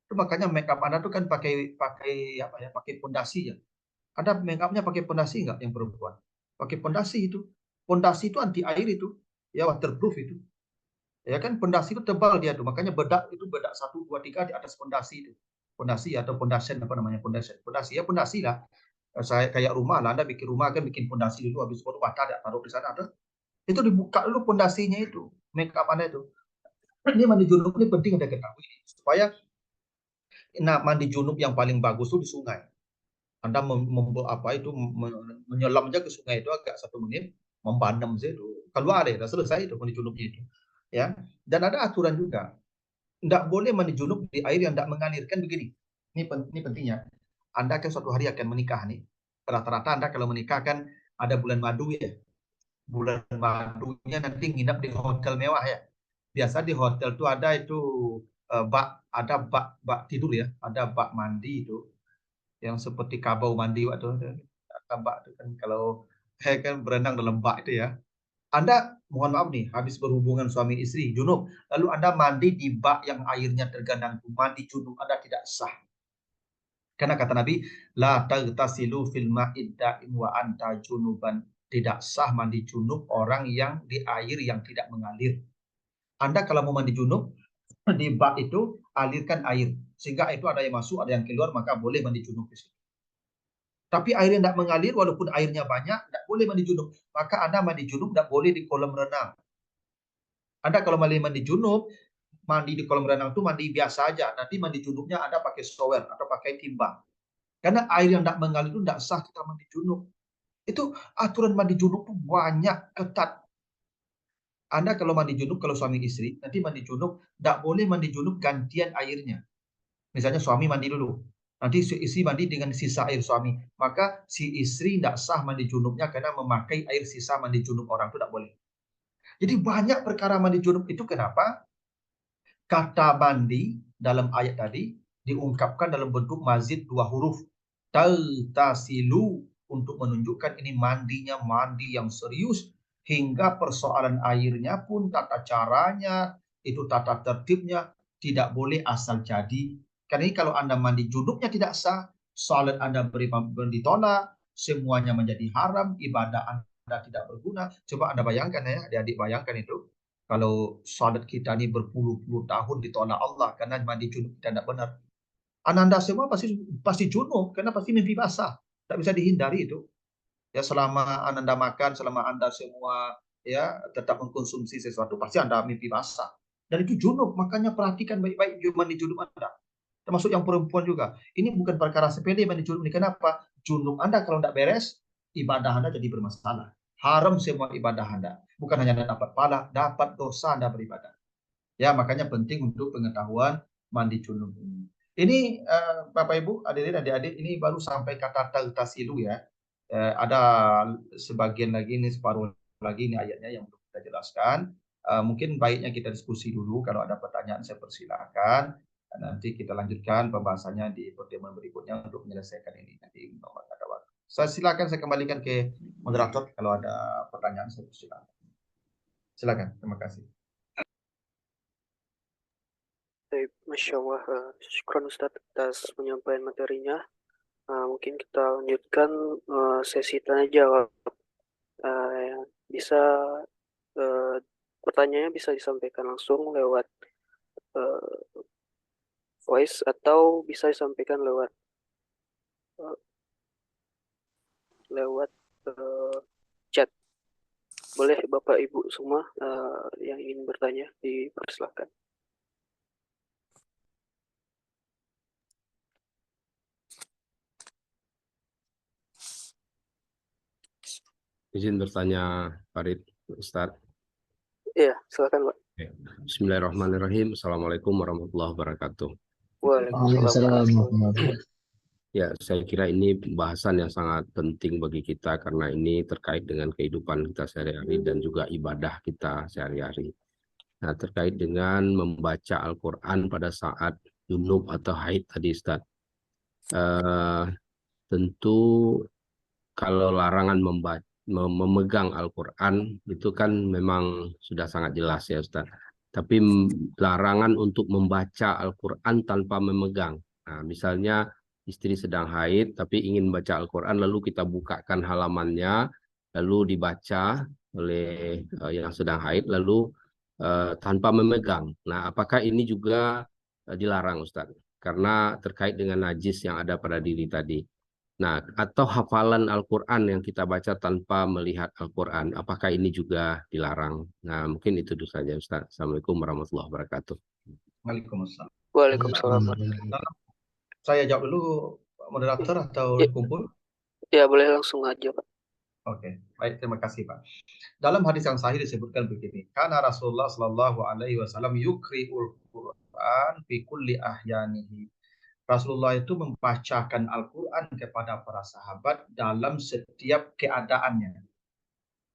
Itu makanya make up Anda tuh kan pakai apa ya? Pakai pondasi ya. Ada make upnya pakai pondasi nggak yang perempuan? Pakai pondasi itu. Pondasi itu anti air itu. Ya waterproof itu. Ya kan pondasi itu tebal dia tuh, makanya bedak itu bedak 1, 2, 3 di atas pondasi itu. Pondasi atau pondasi apa namanya pondasi. Pondasi ya pondasi lah. Saya kayak rumah lah, Anda bikin rumah kan bikin pondasi dulu, habis itu bata ada taruh di sana ada. Itu dibuka dulu pondasinya itu, make up Anda itu. Ini mandi junub ini penting Anda ketahui supaya mandi junub yang paling bagus itu di sungai. Anda apa itu menyelam aja ke sungai itu agak 1 menit, membandem saja itu. Keluar deh, sudah selesai itu mandi junubnya itu. Ya, dan ada aturan juga. Tidak boleh mandi junub di air yang tidak mengalir. Kan begini, ini pentingnya. Anda kan suatu hari akan menikah nih. Rata-rata Anda kalau menikah kan ada bulan madu ya. Bulan madunya nanti nginap di hotel mewah ya. Biasa di hotel tuh ada itu ada bak tidur ya. Ada bak mandi itu yang seperti kabau mandi waktu bak itu kan kalau kan berenang dalam bak itu ya. Anda mohon maaf nih, habis berhubungan suami istri, junub, lalu Anda mandi di bak yang airnya tergenang, mandi junub Anda tidak sah. Karena kata Nabi, la tagtasilu fil ma'id da'im wa anta junuban. Tidak sah mandi junub orang yang di air yang tidak mengalir. Anda kalau mau mandi junub, di bak itu alirkan air. Sehingga itu ada yang masuk, ada yang keluar, maka boleh mandi junub di situ. Tapi airnya tidak mengalir, walaupun airnya banyak, tidak boleh mandi junub. Maka Anda mandi junub tidak boleh di kolam renang. Anda kalau mandi junub, mandi di kolam renang itu mandi biasa aja. Nanti mandi junubnya Anda pakai shower atau pakai timba. Karena air yang tidak mengalir itu tidak sah kita mandi junub. Itu aturan mandi junub itu banyak, ketat. Anda kalau mandi junub, kalau suami istri, nanti mandi junub, tidak boleh mandi junub gantian airnya. Misalnya suami mandi dulu. Nanti si istri mandi dengan sisa air suami. Maka si istri tidak sah mandi junubnya karena memakai air sisa mandi junub orang itu tidak boleh. Jadi banyak perkara mandi junub itu kenapa? Kata mandi dalam ayat tadi diungkapkan dalam bentuk mazid 2 huruf. Tasilu untuk menunjukkan ini mandinya mandi yang serius hingga persoalan airnya pun tata caranya, itu tata tertibnya tidak boleh asal jadi. Karena ini kalau Anda mandi junubnya tidak sah, salat Anda ditolak, semuanya menjadi haram, ibadah Anda tidak berguna. Coba Anda bayangkan ya, adik-adik bayangkan itu. Kalau salat kita ini berpuluh-puluh tahun ditolak Allah karena mandi junub kita tidak benar. Ananda semua pasti junub karena pasti mimpi basah. Tidak bisa dihindari itu. Ya selama Ananda makan, selama Anda semua ya tetap mengkonsumsi sesuatu pasti Anda mimpi basah. Dan itu junub, makanya perhatikan baik-baik mandi junub Anda. Termasuk yang perempuan juga. Ini bukan perkara sepele mandi junub ini. Kenapa? Junub Anda kalau tidak beres, ibadah Anda jadi bermasalah. Haram semua ibadah Anda. Bukan hanya dapat pahala, dapat dosa Anda beribadah. Ya, makanya penting untuk pengetahuan mandi junub ini. Ini Bapak Ibu, hadirin adik-adik, ini baru sampai kata tagtasilu ya. Ada sebagian lagi ini separuh lagi ini ayatnya yang belum kita jelaskan. Mungkin baiknya kita diskusi dulu. Kalau ada pertanyaan saya persilakan. Nanti kita lanjutkan pembahasannya di pertemuan berikutnya untuk menyelesaikan ini nanti ada waktu. Saya silakan saya kembalikan ke moderator kalau ada pertanyaan saya persilakan. Silakan, terima kasih. Masya Allah, syukran Ustadz atas penyampaian materinya. Mungkin kita lanjutkan sesi tanya jawab. Bisa pertanyaannya bisa disampaikan langsung lewat voice atau bisa disampaikan lewat chat. Boleh Bapak Ibu semua yang ingin bertanya dipersilakan. Izin bertanya, Farid, Ustadz. Iya, silakan Pak. Bismillahirrahmanirrahim. Assalamualaikum warahmatullahi wabarakatuh. Waalaikumsalam. Ya, saya kira ini pembahasan yang sangat penting bagi kita karena ini terkait dengan kehidupan kita sehari-hari dan juga ibadah kita sehari-hari. Nah, terkait dengan membaca Al-Quran pada saat junub atau haid tadi, Ustaz. Tentu kalau larangan memegang Al-Quran itu kan memang sudah sangat jelas ya, Ustaz. Tapi larangan untuk membaca Al-Quran tanpa memegang. Nah, misalnya istri sedang haid tapi ingin baca Al-Quran, lalu kita bukakan halamannya, lalu dibaca oleh yang sedang haid, lalu tanpa memegang. Nah, apakah ini juga dilarang, Ustaz? Karena terkait dengan najis yang ada pada diri tadi. Nah, atau hafalan Al-Quran yang kita baca tanpa melihat Al-Quran, apakah ini juga dilarang? Nah, mungkin itu dulu saja, Ustaz. Assalamualaikum warahmatullahi wabarakatuh. Waalaikumsalam. Waalaikumsalam. Saya jawab dulu, moderator, atau Ya, kumpul? ya boleh langsung aja, Pak. Oke, baik, terima kasih, Pak. Dalam hadis yang sahih disebutkan begini, karena Rasulullah Shallallahu Alaihi Wasallam yukriul Quran fi kulli ahyanihi. Rasulullah itu membacakan Al-Quran kepada para sahabat dalam setiap keadaannya.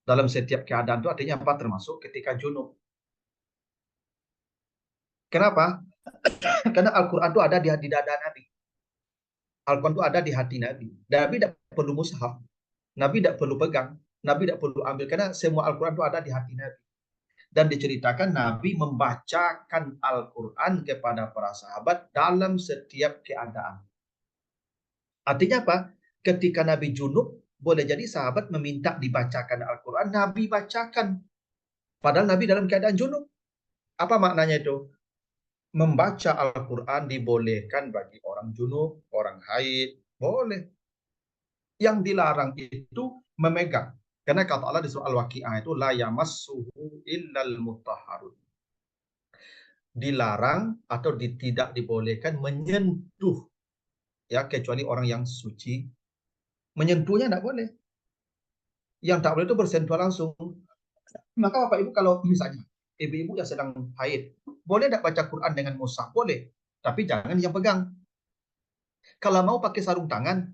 Dalam setiap keadaan itu artinya apa? Termasuk ketika junub. Kenapa? Karena Al-Quran itu ada di dada Nabi. Al-Quran itu ada di hati Nabi. Nabi tidak perlu mushaf. Nabi tidak perlu pegang. Nabi tidak perlu ambil. Karena semua Al-Quran itu ada di hati Nabi. Dan diceritakan Nabi membacakan Al-Quran kepada para sahabat dalam setiap keadaan. Artinya apa? Ketika Nabi junub, boleh jadi sahabat meminta dibacakan Al-Quran, Nabi bacakan. Padahal Nabi dalam keadaan junub. Apa maknanya itu? Membaca Al-Quran dibolehkan bagi orang junub, orang haid, boleh. Yang dilarang itu memegang. Karena kata Allah di surah Al-Waqi'ah itu, la yamassuhu illal mutahharun. Dilarang atau tidak dibolehkan menyentuh, ya, kecuali orang yang suci. Menyentuhnya tidak boleh. Yang tak boleh itu bersentuhan langsung. Maka Bapak Ibu, kalau misalnya ibu-ibu yang sedang haid, boleh tidak baca Quran dengan mushaf? Boleh. Tapi jangan yang pegang. Kalau mau pakai sarung tangan,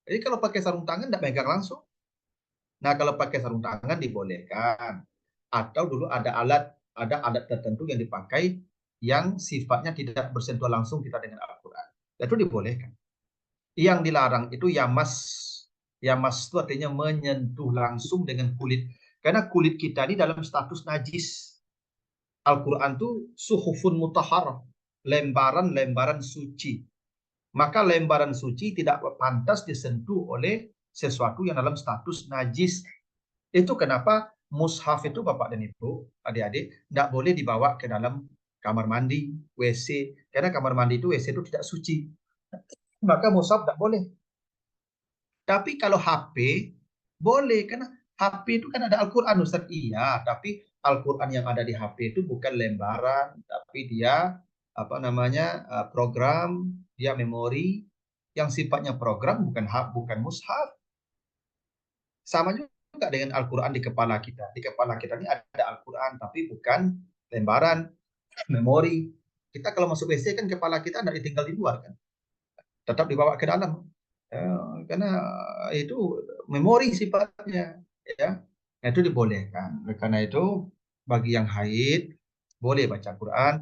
jadi kalau pakai sarung tangan tidak pegang langsung. Nah, kalau pakai sarung tangan dibolehkan. Atau dulu ada alat tertentu yang dipakai yang sifatnya tidak bersentuhan langsung kita dengan Al-Quran. Itu dibolehkan. Yang dilarang itu yamas. Yamas itu artinya menyentuh langsung dengan kulit. Karena kulit kita ini dalam status najis. Al-Quran itu suhufun mutahharah, lembaran-lembaran suci. Maka lembaran suci tidak pantas disentuh oleh sesuatu yang dalam status najis. Itu kenapa mushaf itu, Bapak dan Ibu, adik-adik, tidak boleh dibawa ke dalam kamar mandi, WC. Karena kamar mandi itu, WC itu tidak suci. Maka mushaf tidak boleh. Tapi kalau HP, boleh. Karena HP itu kan ada Al-Quran, Ustaz. Iya, tapi Al-Quran yang ada di HP itu bukan lembaran, tapi dia program, dia memori yang sifatnya program, bukan mushaf. Sama juga dengan Al-Quran di kepala kita. Di kepala kita ini ada Al-Quran, tapi bukan lembaran, memori. Kita kalau masuk WC kan kepala kita tidak ditinggal di luar kan, tetap dibawa ke dalam. Karena itu memori sifatnya, ya. Nah, itu dibolehkan. Karena itu bagi yang haid boleh baca Quran,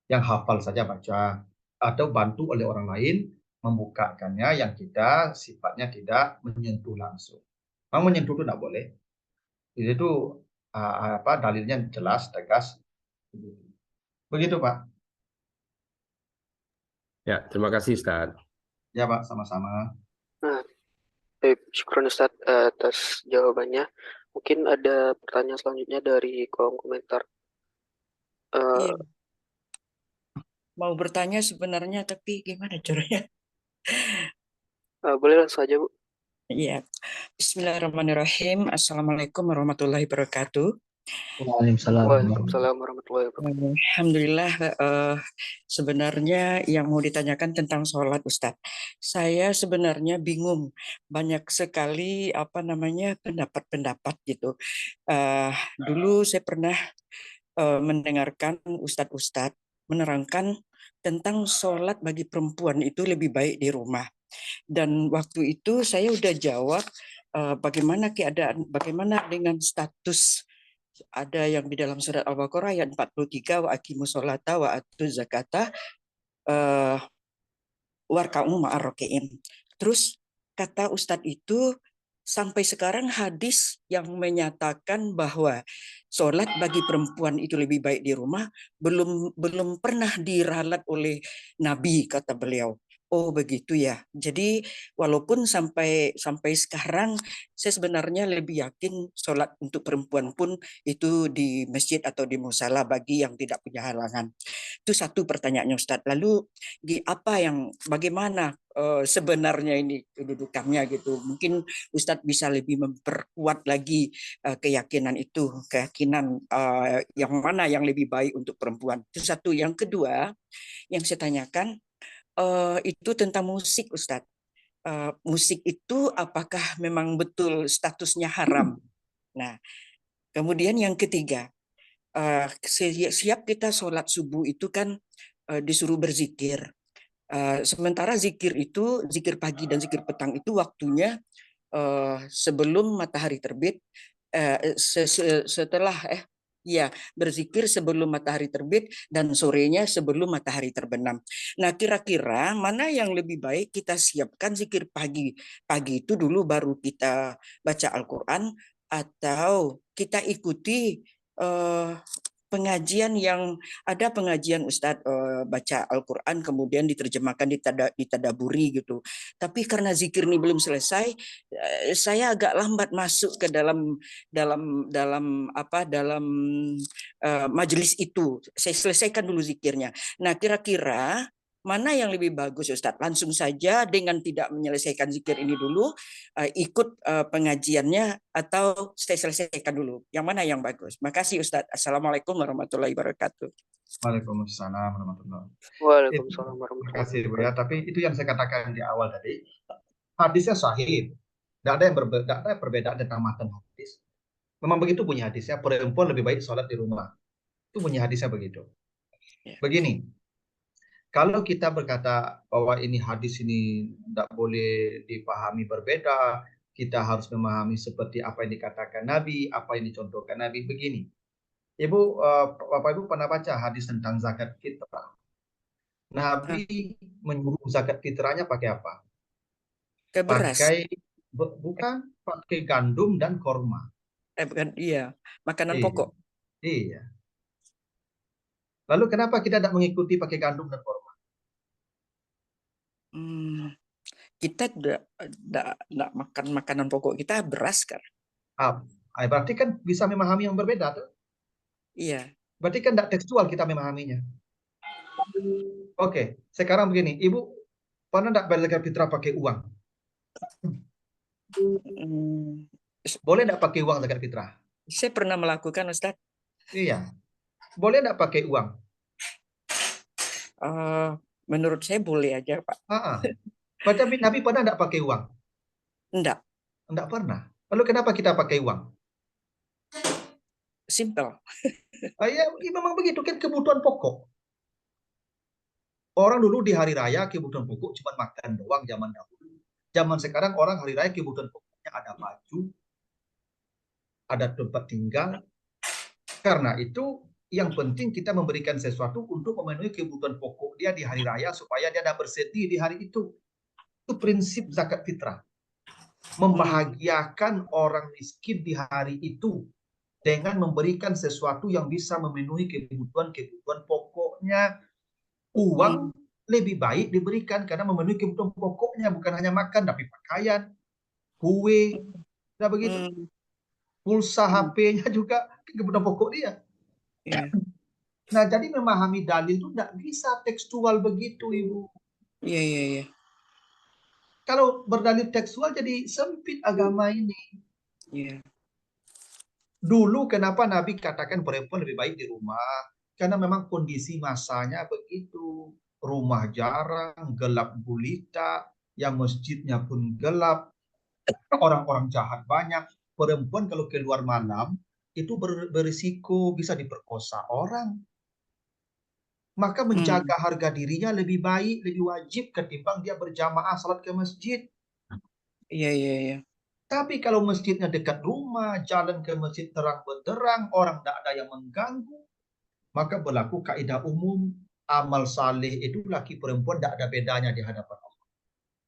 yang hafal saja baca, atau bantu oleh orang lain membukakannya yang kita sifatnya tidak menyentuh langsung. Memang menyentuh itu tidak boleh. Itu dalilnya jelas, tegas. Begitu, Pak. Ya, terima kasih, Ustaz. Ya, Pak, sama-sama. Nah, syukur Ustaz atas jawabannya. Mungkin ada pertanyaan selanjutnya dari kolom komentar. Iya. Mau bertanya sebenarnya, tapi gimana caranya? Boleh langsung aja, Bu. Iya. Bismillahirrahmanirrahim. Assalamualaikum warahmatullahi wabarakatuh. Waalaikumsalam warahmatullahi wabarakatuh. Alhamdulillah, sebenarnya yang mau ditanyakan tentang sholat, Ustadz. Saya sebenarnya bingung, banyak sekali pendapat-pendapat gitu. Dulu saya pernah mendengarkan ustadz-ustadz menerangkan tentang sholat bagi perempuan itu lebih baik di rumah. Dan waktu itu saya udah jawab bagaimana keadaan, bagaimana dengan status ada yang di dalam surat Al-Baqarah ayat 43, wa aqimus sholata wa atuz zakata warka'u ma'ar raki'in. Terus kata Ustadz itu sampai sekarang hadis yang menyatakan bahwa sholat bagi perempuan itu lebih baik di rumah belum pernah diralat oleh Nabi, kata beliau. Oh begitu ya. Jadi walaupun sampai sekarang saya sebenarnya lebih yakin sholat untuk perempuan pun itu di masjid atau di musala bagi yang tidak punya halangan. Itu satu pertanyaannya Ustadz. Lalu bagaimana sebenarnya ini kedudukannya gitu. Mungkin Ustadz bisa lebih memperkuat lagi keyakinan yang mana yang lebih baik untuk perempuan. Itu satu. Yang kedua yang saya tanyakan itu tentang musik, Ustadz. Musik itu apakah memang betul statusnya haram? Nah, kemudian yang ketiga, siap kita sholat subuh itu kan disuruh berzikir. Sementara zikir pagi dan zikir petang itu waktunya sebelum matahari terbit, berzikir sebelum matahari terbit dan sorenya sebelum matahari terbenam. Nah, kira-kira mana yang lebih baik kita siapkan zikir pagi? Pagi itu dulu baru kita baca Al-Quran atau kita ikuti pengajian Ustadz baca Al-Quran kemudian diterjemahkan ditadaburi gitu. Tapi karena zikir ini belum selesai, saya agak lambat masuk ke dalam majelis itu. Saya selesaikan dulu zikirnya. Nah, kira-kira mana yang lebih bagus Ustadz? Langsung saja dengan tidak menyelesaikan zikir ini dulu, ikut pengajiannya atau saya selesaikan dulu? Yang mana yang bagus? Makasih Ustadz. Assalamualaikum warahmatullahi wabarakatuh. Waalaikumsalam warahmatullahi wabarakatuh. Waalaikumsalam Terima warahmatullahi kasih Bu wabarakatuh. ya. Tapi itu yang saya katakan di awal tadi, hadisnya sahih. Tidak ada yang perbedaan tentang matan hadis. Memang begitu bunyi hadisnya, perempuan lebih baik sholat di rumah. Itu bunyi hadisnya begitu. Begini, kalau kita berkata bahwa ini hadis ini tidak boleh dipahami berbeda, kita harus memahami seperti apa yang dikatakan Nabi, apa yang dicontohkan Nabi. Begini, Bapak Ibu pernah baca hadis tentang zakat fitrah. Nabi menyuruh zakat fitrahnya pakai apa? Ke beras. Bukan, pakai gandum dan korma. Iya, makanan Iya. pokok. Iya. Lalu kenapa kita tidak mengikuti pakai gandum dan korma? Kita tidak makan makanan pokok, kita beras kan. Berarti kan bisa memahami yang berbeda tuh. Iya. Berarti kan tidak tekstual kita memahaminya. Oke, sekarang begini, Ibu pernah tidak bayar zakat fitrah pakai uang? Boleh tidak pakai uang zakat fitrah? Saya pernah melakukan, Ustadz. Iya. Boleh tidak pakai uang? Menurut saya boleh aja, Pak. Tapi Nabi pernah tidak pakai uang? Enggak. Enggak pernah. Lalu kenapa kita pakai uang? Simple. Ya, memang begitu kan, kebutuhan pokok. Orang dulu di hari raya kebutuhan pokok cuma makan doang zaman dahulu. Zaman sekarang orang hari raya kebutuhan pokoknya ada baju, ada tempat tinggal. Karena itu yang penting kita memberikan sesuatu untuk memenuhi kebutuhan pokok dia di hari raya supaya dia dapat bersedih di hari itu. Itu prinsip zakat fitrah. Membahagiakan orang miskin di hari itu dengan memberikan sesuatu yang bisa memenuhi kebutuhan pokoknya. Uang lebih baik diberikan karena memenuhi kebutuhan pokoknya, bukan hanya makan tapi pakaian, kue, nah begitu. Pulsa HP-nya juga kebutuhan pokok dia. Nah, jadi memahami dalil itu tidak bisa tekstual begitu, Ibu. Iya. Kalau berdalil tekstual jadi sempit agama ini. Iya. Dulu kenapa Nabi katakan perempuan lebih baik di rumah? Karena memang kondisi masanya begitu. Rumah jarang, gelap gulita, yang masjidnya pun gelap, orang-orang jahat banyak. Perempuan kalau keluar malam itu berisiko bisa diperkosa orang. Maka menjaga harga dirinya lebih baik, lebih wajib ketimbang dia berjamaah salat ke masjid. Iya. Tapi kalau masjidnya dekat rumah, jalan ke masjid terang benderang, orang tidak ada yang mengganggu, maka berlaku kaidah umum, amal saleh itu laki perempuan tidak ada bedanya di hadapan Allah.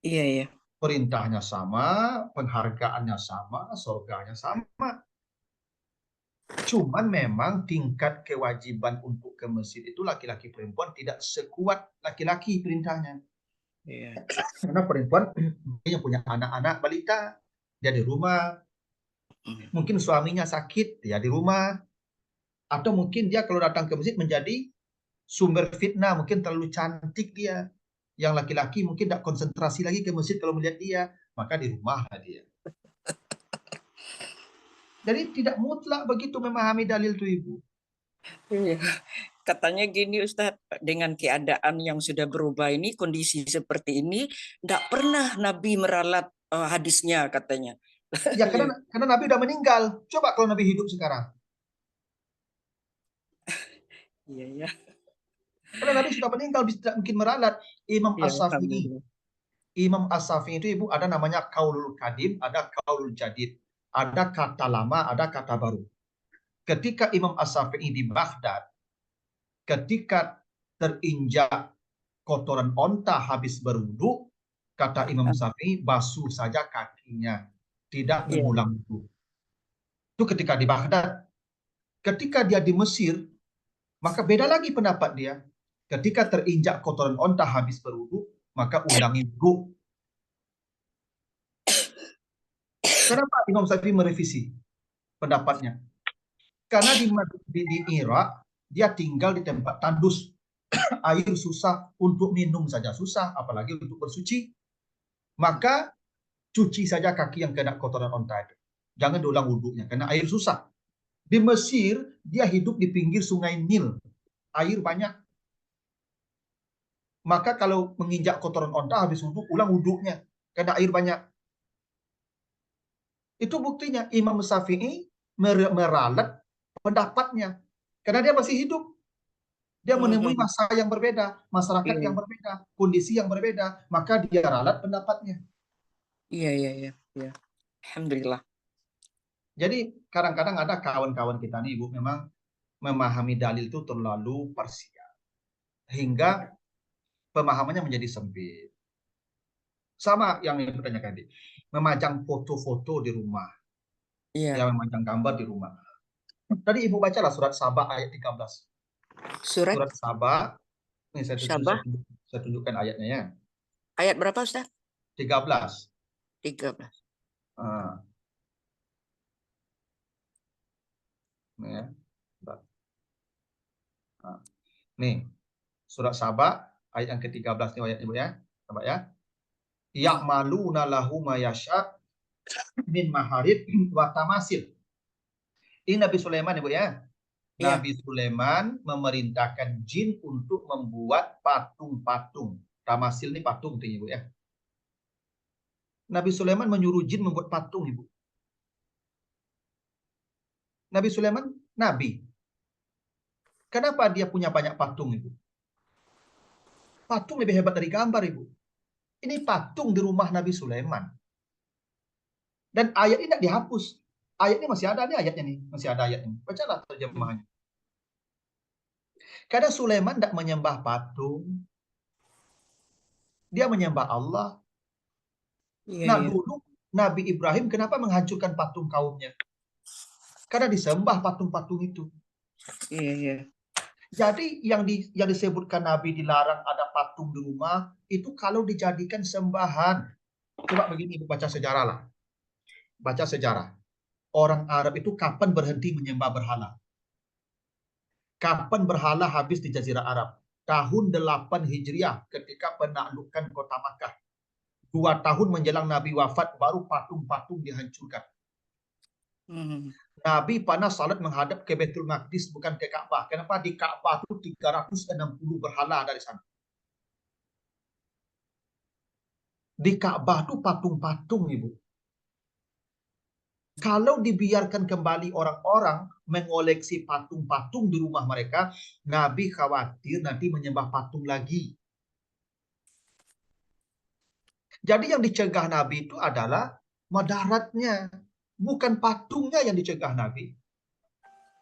Iya, iya. Perintahnya sama, penghargaannya sama, surganya sama. Cuman memang tingkat kewajiban untuk ke masjid itu laki-laki perempuan tidak sekuat laki-laki perintahnya. Iya. Karena perempuan yang punya anak-anak balita, dia di rumah. Mungkin suaminya sakit, dia di rumah. Atau mungkin dia kalau datang ke masjid menjadi sumber fitnah, mungkin terlalu cantik dia. Yang laki-laki mungkin tidak konsentrasi lagi ke masjid kalau melihat dia, maka di rumah dia. Jadi tidak mutlak begitu memahami dalil itu, Ibu. Iya. Katanya gini Ustadz, dengan keadaan yang sudah berubah ini, kondisi seperti ini, tidak pernah Nabi meralat hadisnya katanya. Ya karena Nabi udah meninggal. Coba kalau Nabi hidup sekarang. Iya, iya. Karena Nabi sudah meninggal, tidak mungkin meralat. Imam Iya, As-Syafi'i. alhamdulillah. Imam As-Syafi'i itu, Ibu, ada namanya Qaulul Qadim, ada Qaulul Jadid. Ada kata lama, ada kata baru. Ketika Imam As-Syafi'i di Baghdad, ketika terinjak kotoran onta habis berwudu, kata Imam Syafi'i, basuh saja kakinya, tidak Iya. mengulang wudu. Itu ketika di Baghdad. Ketika dia di Mesir, maka beda lagi pendapat dia. Ketika terinjak kotoran onta habis berwudu, maka ulangi wudu. Kenapa Imam Syafi'i merevisi pendapatnya? Karena di Irak, dia tinggal di tempat tandus. Air susah, untuk minum saja susah, apalagi untuk bersuci. Maka cuci saja kaki yang kena kotoran onta itu. Jangan diulang wudhunya, karena air susah. Di Mesir, dia hidup di pinggir sungai Nil. Air banyak. Maka kalau menginjak kotoran onta habis wudhu, ulang wudhunya, karena air banyak. Itu buktinya Imam Syafi'i meralat pendapatnya. Karena dia masih hidup. Dia menemui masa yang berbeda, masyarakat yang berbeda, kondisi yang berbeda. Maka dia ralat pendapatnya. Iya, iya, iya, iya. Alhamdulillah. Jadi kadang-kadang ada kawan-kawan kita nih, Ibu, memang memahami dalil itu terlalu parsial. Hingga pemahamannya menjadi sempit. Sama yang Ibu tanyakan tadi. Memajang foto-foto di rumah. Iya. Ya, memajang gambar di rumah. Tadi Ibu bacalah surat Saba ayat 13. Surat Surat Saba, ini Syabah, saya tunjukkan ayatnya ya. ayat berapa Ustaz? 13. 13. Nah, ini ya. Nah, nih, surat Saba ayat yang ke-13 nih ayat Ibu ya. Coba ya. Ya'maluna lahu ma yasha min maharib wa tamasil. Ini Nabi Sulaiman, Ibu ya. Iya. Nabi Sulaiman memerintahkan jin untuk membuat patung-patung. Tamasil ini patung, Ibu ya. Nabi Sulaiman menyuruh jin membuat patung, Ibu. Nabi Sulaiman, Nabi. Kenapa dia punya banyak patung, Ibu? Patung lebih hebat dari gambar, Ibu. Ini patung di rumah Nabi Sulaiman. Dan ayat ini tidak dihapus. Ayat ini masih ada nih ayatnya nih. Masih ada ayat ini. Bacalah terjemahannya. Karena Sulaiman tidak menyembah patung. Dia menyembah Allah. Iya, Nah, iya. dulu Nabi Ibrahim kenapa menghancurkan patung kaumnya? Karena disembah patung-patung itu. Iya, iya. Jadi yang disebutkan Nabi dilarang ada patung di rumah, itu kalau dijadikan sembahan. Coba begini, baca sejarah lah. Baca sejarah. Orang Arab itu kapan berhenti menyembah berhala? Kapan berhala habis di Jazirah Arab? Tahun 8 Hijriah ketika penaklukan kota Makkah. 2 tahun menjelang Nabi wafat baru patung-patung dihancurkan. Nabi pernah salat menghadap ke Baitul Maqdis, bukan ke Ka'bah. Kenapa? Di Ka'bah itu 360 berhala dari sana. Di Ka'bah itu patung-patung, Ibu. Kalau dibiarkan kembali orang-orang mengoleksi patung-patung di rumah mereka, Nabi khawatir nanti menyembah patung lagi. Jadi yang dicegah Nabi itu adalah Madaratnya bukan patungnya yang dicegah Nabi.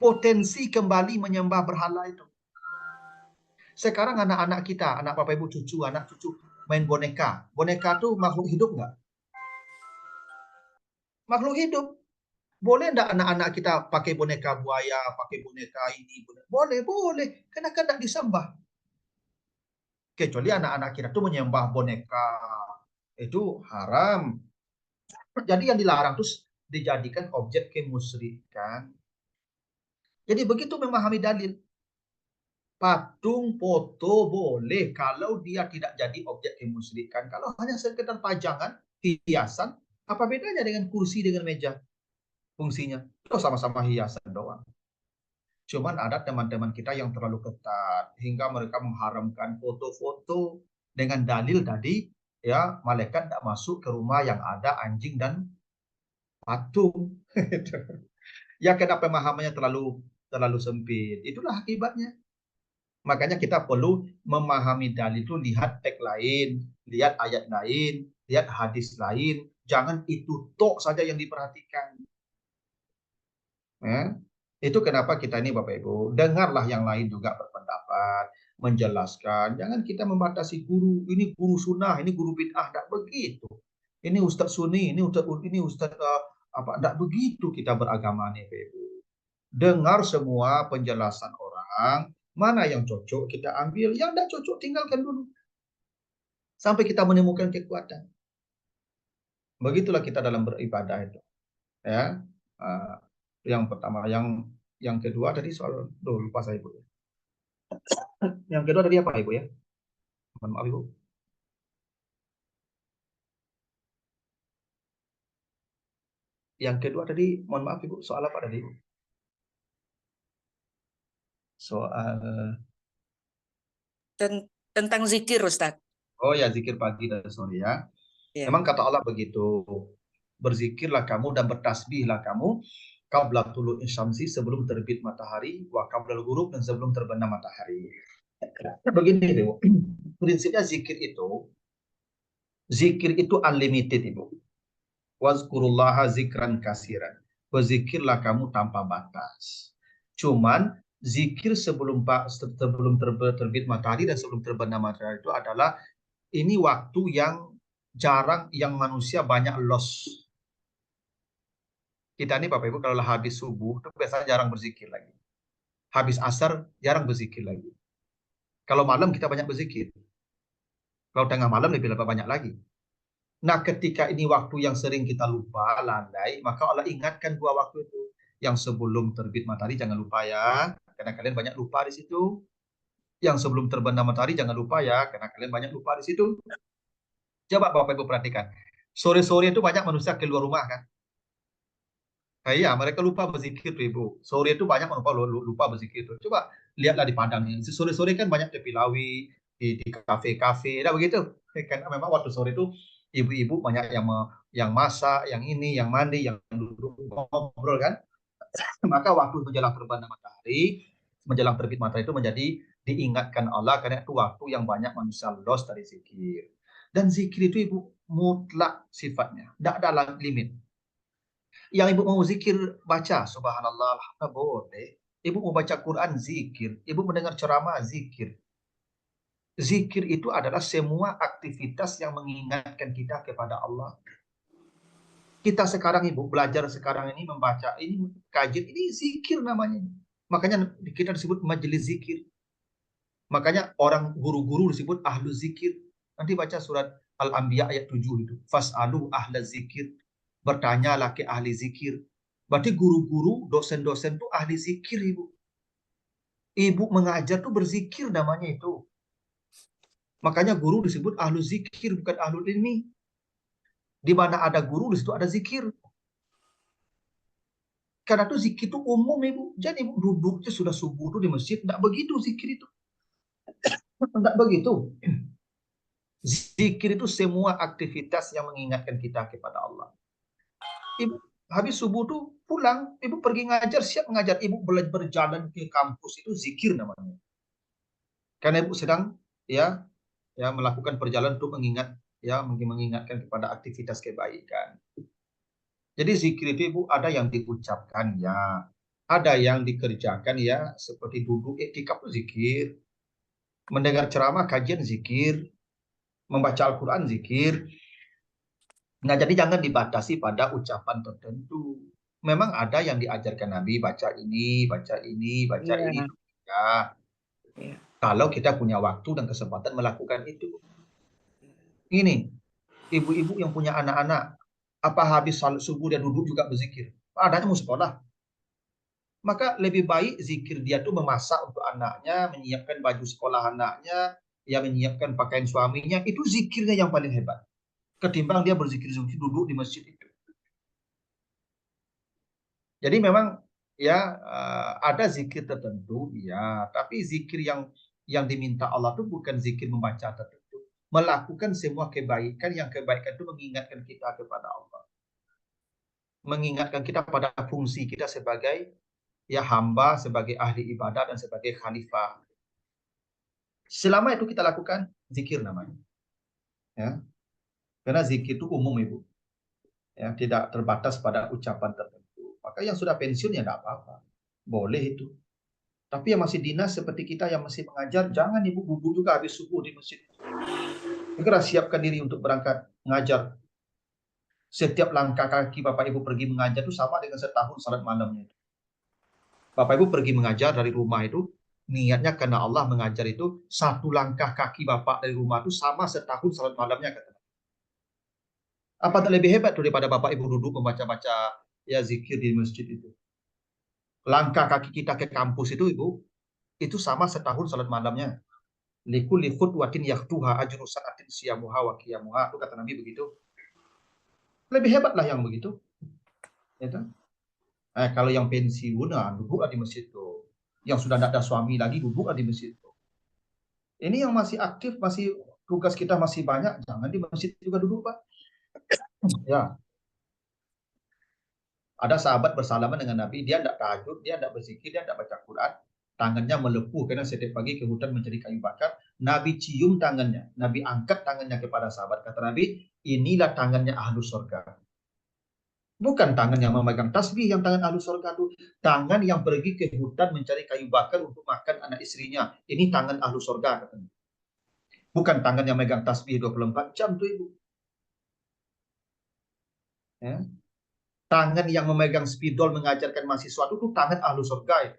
Potensi kembali menyembah berhala itu. Sekarang anak-anak kita, anak bapak ibu cucu, anak cucu main boneka. Boneka tuh makhluk hidup nggak? Makhluk hidup. Boleh enggak anak-anak kita pakai boneka buaya, pakai boneka ini? Boleh, boleh. Karena kan tidak disembah. Kecuali anak-anak kita tuh menyembah boneka. Itu haram. Jadi yang dilarang terus dijadikan objek kemusyrikan. Jadi begitu memahami dalil. Patung, foto boleh kalau dia tidak jadi objek kemusyrikan. Kalau hanya sekedar pajangan, hiasan, apa bedanya dengan kursi dengan meja? Fungsinya itu sama-sama hiasan doang. Cuman ada teman-teman kita yang terlalu ketat hingga mereka mengharamkan foto-foto dengan dalil tadi, ya, malaikat tidak masuk ke rumah yang ada anjing dan patung. Ya, karena pemahamannya terlalu sempit. Itulah akibatnya. Makanya kita perlu memahami dalil itu, lihat teks lain, lihat ayat lain, lihat hadis lain. Jangan itu tok saja yang diperhatikan. Ya. Itu kenapa kita ini Bapak Ibu, dengarlah yang lain juga berpendapat, menjelaskan. Jangan kita membatasi guru, ini guru sunnah, ini guru bid'ah, tidak begitu. Ini Ustadz Sunni, ini Ustadz apa, tidak begitu kita beragama nih Bapak Ibu. Dengar semua penjelasan orang, mana yang cocok kita ambil, yang tidak cocok tinggalkan dulu. Sampai kita menemukan kekuatan. Begitulah kita dalam beribadah itu. Ya. Yang pertama, yang kedua tadi soal, lupa saya Ibu. Yang kedua tadi apa Ibu ya? Mohon maaf Ibu. Yang kedua tadi, mohon maaf Ibu, soal apa tadi Ibu? Soal, Tentang zikir, Ustadz. oh ya, zikir pagi dan sore ya. Ya. Memang kata Allah begitu. Berzikirlah kamu dan bertasbihlah kamu qabla tulu'i syamsi, sebelum terbit matahari, wa qabla ghurub, dan sebelum terbenam matahari. Begini Ibu, prinsipnya zikir itu unlimited Ibu. Wazkurullaha zikran kasiran. Berzikirlah kamu tanpa batas. Cuman zikir sebelum terbit matahari dan sebelum terbenam matahari itu adalah ini waktu yang jarang, yang manusia banyak loss. Kita ini Bapak Ibu kalau habis subuh itu biasanya jarang berzikir lagi. Habis asar jarang berzikir lagi. Kalau malam kita banyak berzikir. Kalau tengah malam lebih banyak lagi. Nah, ketika ini waktu yang sering kita lupa, landai, maka Allah ingatkan dua waktu itu. Yang sebelum terbit matahari jangan lupa ya, karena kalian banyak lupa di situ. Yang sebelum terbenam matahari jangan lupa ya, karena kalian banyak lupa di situ. Coba Bapak Ibu perhatikan. Sore-sore itu banyak manusia keluar rumah kan. Nah, iya, mereka lupa berzikir tuh Ibu. Sore itu banyak lupa berzikir tuh. Coba lihatlah di Padang ini. Sore-sore kan banyak tepi lawi, di kafe-kafe, nah begitu. Karena memang waktu sore itu ibu-ibu banyak yang masak, yang ini, yang mandi, yang duduk ngobrol kan. Maka waktu menjelang terbenam matahari, menjelang terbit matahari itu menjadi diingatkan Allah, karena itu waktu yang banyak manusia lost dari zikir. Dan zikir itu Ibu mutlak sifatnya, tidak ada limit. Yang Ibu mau zikir, baca subhanallah, alhamdulillah, boleh. Ibu mau baca Quran, zikir. Ibu mendengar ceramah, zikir. Zikir itu adalah semua aktivitas yang mengingatkan kita kepada Allah. Kita sekarang Ibu belajar sekarang ini, membaca ini, kajian ini zikir namanya. Makanya kita disebut majelis zikir. Makanya orang guru-guru disebut ahlu zikir. Nanti baca surat Al-Anbiya ayat 7 itu. Fas'alu ahla zikir. Bertanyalah ke ahli zikir. Berarti guru-guru, dosen-dosen itu ahli zikir Ibu. Ibu mengajar tuh berzikir namanya itu. Makanya guru disebut ahlu zikir, bukan ahlu ilmi. Di mana ada guru, di situ ada zikir. Karena itu zikir itu umum Ibu. Jadi Ibu duduknya sudah subuh itu di masjid, tidak begitu zikir itu. Tidak begitu. Zikir itu semua aktivitas yang mengingatkan kita kepada Allah. Ibu habis subuh tuh pulang, Ibu pergi ngajar, siap mengajar. Ibu berjalan ke kampus, itu zikir namanya. Karena Ibu sedang ya melakukan perjalanan untuk mengingatkan kepada aktivitas kebaikan. Jadi zikir itu Ibu ada yang diucapkan ya, ada yang dikerjakan ya, seperti duduk iktikaf itu zikir, mendengar ceramah kajian zikir, membaca Al-Quran zikir. Nah, jadi jangan dibatasi pada ucapan tertentu. Memang ada yang diajarkan Nabi, baca ini, baca ini, baca Iya, ini. Ya, iya. kalau kita punya waktu dan kesempatan melakukan itu. Ini, ibu-ibu yang punya anak-anak, apa habis salat subuh dia duduk juga berzikir? Adanya mau sekolah. Maka lebih baik zikir dia tuh memasak untuk anaknya, menyiapkan baju sekolah anaknya, ya menyiapkan pakaian suaminya, itu zikirnya yang paling hebat. Ketimbang dia berzikir-zikir duduk di masjid itu. Jadi memang ya ada zikir tertentu, ya, tapi zikir yang diminta Allah itu bukan zikir membaca tertentu, melakukan semua kebaikan yang kebaikan itu mengingatkan kita kepada Allah, mengingatkan kita pada fungsi kita sebagai ya hamba, sebagai ahli ibadah dan sebagai khalifah. Selama itu kita lakukan zikir namanya, ya, karena zikir itu umum Ibu, ya, tidak terbatas pada ucapan tertentu. Maka yang sudah pensiun ya tidak apa-apa, boleh itu. Tapi yang masih dinas seperti kita yang masih mengajar, jangan Ibu bubuk juga habis subuh di masjid. Segera siapkan diri untuk berangkat mengajar. Setiap langkah kaki Bapak Ibu pergi mengajar itu sama dengan setahun salat malamnya. Bapak Ibu pergi mengajar dari rumah itu, niatnya karena Allah mengajar itu, satu langkah kaki Bapak dari rumah itu sama setahun salat malamnya. Kata. Apa tak lebih hebat daripada Bapak Ibu duduk membaca-baca ya zikir di masjid itu. Langkah kaki kita ke kampus itu Ibu, itu sama setahun salat malamnya. Likulli khutwatin yaktuha ajru sa'atin siyamuha wa qiyamuha. Itu kata Nabi begitu. Lebih hebatlah yang begitu. Ya, kalau yang pensiun, duduklah di masjid tuh. Yang sudah tidak ada suami lagi, duduklah di masjid tuh. Ini yang masih aktif, masih tugas kita masih banyak, jangan di masjid juga duduk, Pak. Ya. Ada sahabat bersalaman dengan Nabi, dia tidak tahajud, dia tidak berzikir, dia tidak baca Quran. Tangannya melepuh karena setiap pagi ke hutan mencari kayu bakar. Nabi cium tangannya, Nabi angkat tangannya kepada sahabat. Kata Nabi, inilah tangannya ahlu surga. Bukan tangan yang memegang tasbih yang tangan ahlu surga itu. Tangan yang pergi ke hutan mencari kayu bakar untuk makan anak istrinya. Ini tangan ahlu surga. Katanya. Bukan tangan yang megang tasbih 24 jam tuh Ibu. Ya. Tangan yang memegang spidol mengajarkan mahasiswa itu tangan ahlu surga. Ya.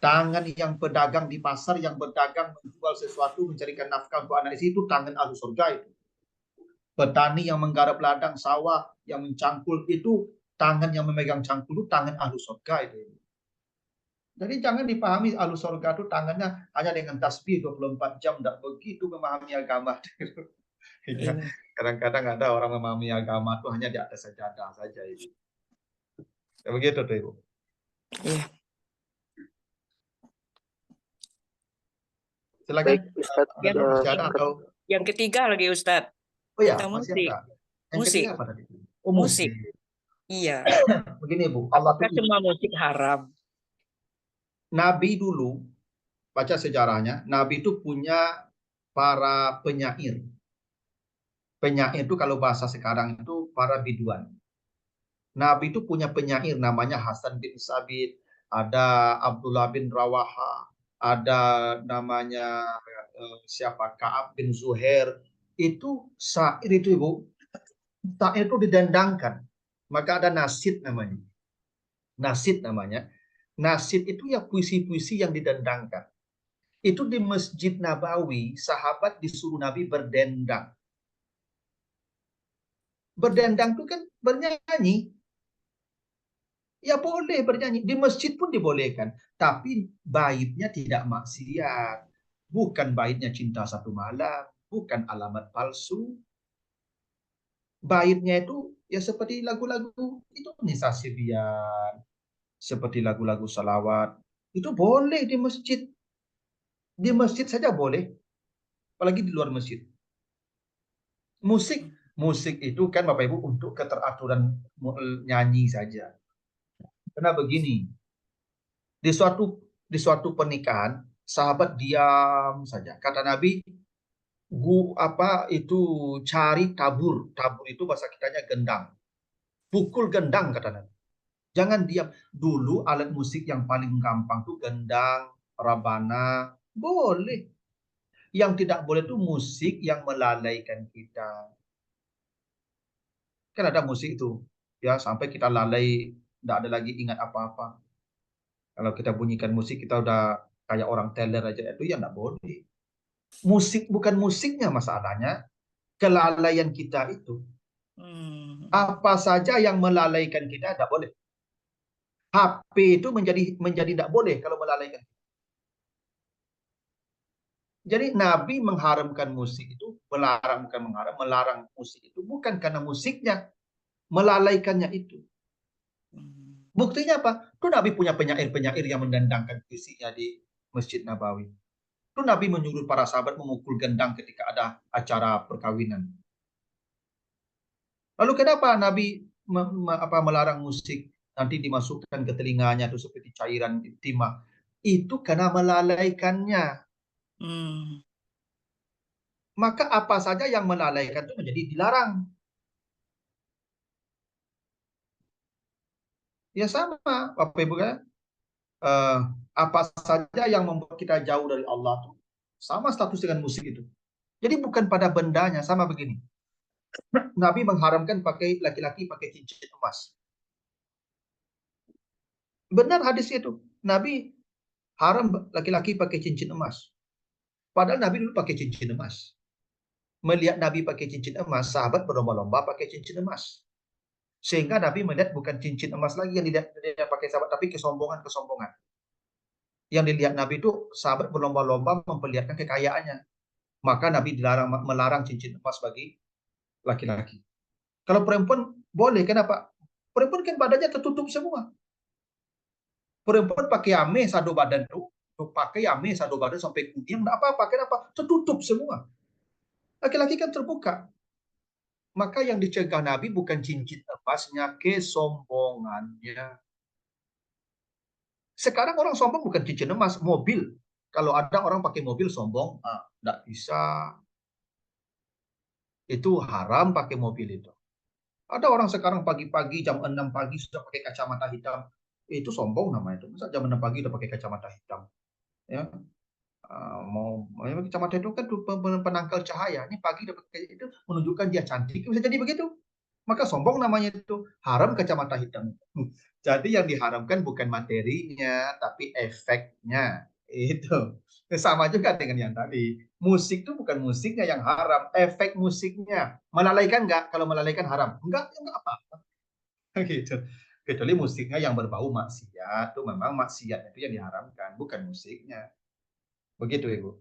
Tangan yang pedagang di pasar yang berdagang menjual sesuatu mencarikan nafkah untuk anak istri itu tangan ahlu surga itu. Petani yang menggarap ladang sawah yang mencangkul itu tangan yang memegang cangkul itu tangan ahlu surga itu. Jadi jangan dipahami ahlu surga itu tangannya hanya dengan tasbih 24 jam, tidak begitu memahami agama. Kadang-kadang ada orang memahami agama itu hanya di atas sajadah saja itu. Ya begitu tuh Ibu. Iya. Silakan. Baik, Ustadz. Masih ada atau Yang ketiga lagi Ustadz. oh ya, Tentang masih musik. ada. Yang Musik. ketiga apa tadi? Oh, musik. Iya. Begini Bu, Allah Apakah semua musik haram? Nabi dulu, baca sejarahnya, Nabi itu punya para penyair. Penyair itu kalau bahasa sekarang itu para biduan. Nabi itu punya penyair namanya Hasan bin Sabit, ada Abdullah bin Rawaha, ada namanya siapa Ka'ab bin Zuhair. Itu syair itu Ibu, syair itu didendangkan. Maka ada nasid namanya. Nasid namanya. Nasid itu ya puisi-puisi yang didendangkan. Itu di Masjid Nabawi, sahabat disuruh Nabi berdendang. Berdendang itu kan bernyanyi. Ya boleh bernyanyi. Di masjid pun dibolehkan. Tapi baitnya tidak maksiat. Bukan baitnya cinta satu malam. Bukan alamat palsu. Baitnya itu ya seperti lagu-lagu itu Nisa Sibian. Seperti lagu-lagu salawat. Itu boleh di masjid. Di masjid saja boleh. Apalagi di luar masjid. Musik itu kan Bapak Ibu untuk keteraturan nyanyi saja. Karena begini, di suatu pernikahan, sahabat diam saja. Kata Nabi, cari tabur. Tabur itu bahasa kitanya gendang. Pukul gendang kata Nabi. Jangan diam. Dulu alat musik yang paling gampang tuh gendang, rabana, boleh. Yang tidak boleh tuh musik yang melalaikan kita. Kan ada musik itu, ya sampai kita lalai, tidak ada lagi ingat apa-apa. Kalau kita bunyikan musik kita udah kayak orang teler aja, itu ya tidak boleh. Musik bukan musiknya masalahnya, kelalaian kita itu. Apa saja yang melalaikan kita tidak boleh. HP itu menjadi tidak boleh kalau melalaikan. Jadi Nabi mengharamkan musik itu, melarang musik itu bukan karena musiknya, melalaikannya itu. Buktinya apa? Tuh Nabi punya penyair-penyair yang mendandangkan puisinya di Masjid Nabawi. Tuh Nabi menyuruh para sahabat memukul gendang ketika ada acara perkawinan. Lalu kenapa Nabi melarang musik nanti dimasukkan ke telinganya itu seperti cairan timah? Itu karena melalaikannya. Maka apa saja yang melalaikan itu menjadi dilarang. Ya sama, Bapak Ibu kan? Apa saja yang membuat kita jauh dari Allah itu sama status dengan musik itu. Jadi bukan pada bendanya, sama begini. Nabi mengharamkan laki-laki pakai cincin emas. Benar hadis itu. Nabi haram laki-laki pakai cincin emas. Padahal Nabi dulu pakai cincin emas. Melihat Nabi pakai cincin emas, sahabat berlomba-lomba pakai cincin emas. Sehingga Nabi melihat bukan cincin emas lagi yang dia pakai sahabat, tapi kesombongan-kesombongan. Yang dilihat Nabi itu sahabat berlomba-lomba memperlihatkan kekayaannya. Maka Nabi melarang cincin emas bagi laki-laki. Kalau perempuan boleh, kenapa? Perempuan kan badannya tertutup semua. Perempuan pakai ame satu badan tuh, pakai ame satu badan sampai kuning, enggak apa-apa, kenapa? Tertutup semua. Laki-laki kan terbuka. Maka yang dicegah Nabi bukan cincin emasnya, kesombongannya. Sekarang orang sombong bukan cincin emas, mobil. Kalau ada orang pakai mobil sombong, enggak bisa. Itu haram pakai mobil itu. Ada orang sekarang pagi-pagi jam 6 pagi sudah pakai kacamata hitam. Itu sombong namanya itu. Masa jam 6 pagi udah pakai kacamata hitam? Ya, mau kacamata itu kan penangkal cahaya. Ini pagi udah pakai itu menunjukkan dia cantik. Bisa jadi begitu. Maka sombong namanya itu. Haram kacamata hitam. Jadi yang diharamkan bukan materinya, tapi efeknya. Itu. Sama juga dengan yang tadi. Musik itu bukan musiknya yang haram, efek musiknya. Melalaikan enggak? Kalau melalaikan haram. Enggak apa-apa. Gitu. Kecuali musiknya yang berbau maksiat, itu memang maksiat itu yang diharamkan, bukan musiknya. Begitu, Ibu.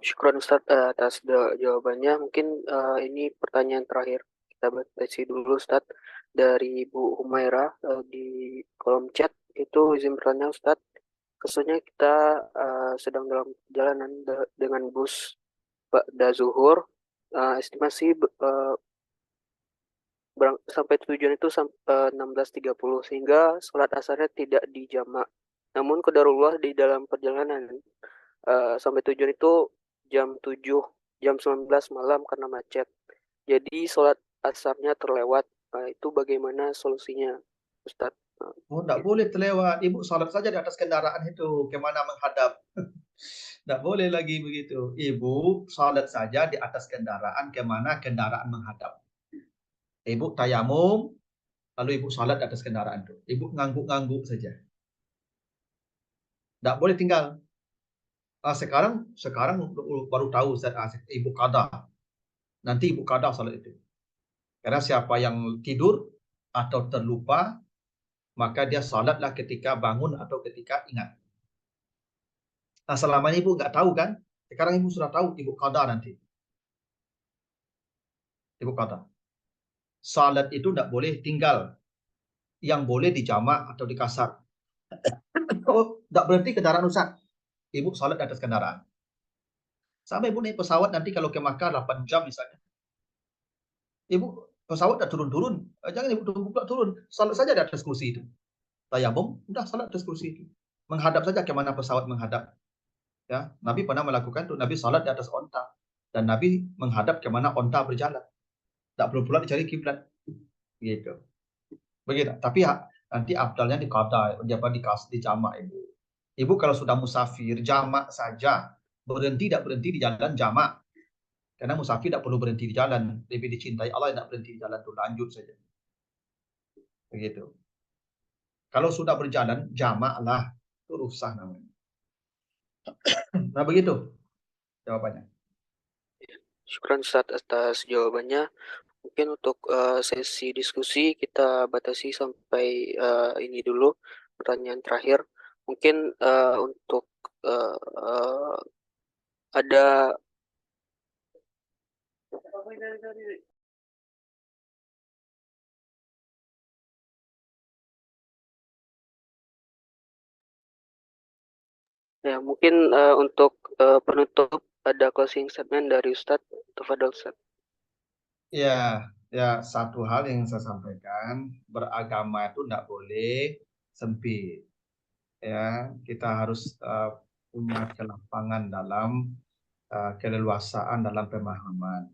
Syukron Ustaz atas jawabannya. Mungkin ini pertanyaan terakhir. Kita batasi dulu Ustaz. Dari Bu Humaira di kolom chat. Itu izin bertanya Ustaz. Kesannya kita sedang dalam perjalanan dengan bus Ba'da Zuhur. Estimasi sampai tujuan itu 16.30 sehingga sholat asarnya tidak dijamak. Namun qadarullah di dalam perjalanan sampai tujuan itu jam 7, jam 19 malam karena macet. Jadi sholat asarnya terlewat. Itu bagaimana solusinya, Ustadz? Oh, enggak boleh terlewat. Ibu salat saja di atas kendaraan itu, kemana menghadap. Enggak boleh lagi begitu. Ibu salat saja di atas kendaraan, kemana kendaraan menghadap. Ibu tayamum, lalu ibu salat di atas kendaraan itu. Ibu ngangguk-ngangguk saja. Enggak boleh tinggal. Sekarang baru tahu Ustaz, ibu qada. Nanti ibu qada salat itu. Karena siapa yang tidur atau terlupa, maka dia salatlah ketika bangun atau ketika ingat. Nah, selama ini ibu nggak tahu kan? Sekarang ibu sudah tahu, ibu qada nanti. Ibu qada. Salat itu nggak boleh tinggal. Yang boleh dijamak atau dikasar. Oh, nggak berarti kendaraan rusak. Ibu salat di atas kendaraan. Sama ibu naik pesawat nanti kalau ke Makkah 8 jam misalnya. Ibu pesawat udah turun-turun. Jangan ibu tunggu pula turun. Salat saja di atas kursi itu. Tayamum, udah salat di atas kursi itu. Menghadap saja kemana pesawat menghadap. Ya, Nabi pernah melakukan itu. Nabi salat di atas onta. dan Nabi menghadap kemana onta berjalan. Tidak perlu pula dicari kiblat. Gitu. Begitu. Tapi nanti afdalnya diqada, di jamak ibu. Ibu kalau sudah musafir jamak saja, tidak berhenti di jalan jamak. Karena musafir tidak perlu berhenti di jalan, lebih dicintai Allah tidak berhenti di jalan, tuh lanjut saja. Begitu. Kalau sudah berjalan jamaklah, itu rukhsah namanya. Nah begitu jawabannya. Syukran Ustaz atas jawabannya. Mungkin untuk sesi diskusi kita batasi sampai ini dulu, pertanyaan terakhir. Mungkin untuk ada ya mungkin untuk penutup ada closing statement dari Ustadz. Tafadhol Ustadz. Ya, satu hal yang saya sampaikan, beragama itu tidak boleh sempit. Ya, kita harus punya kelapangan dalam keleluasaan dalam pemahaman.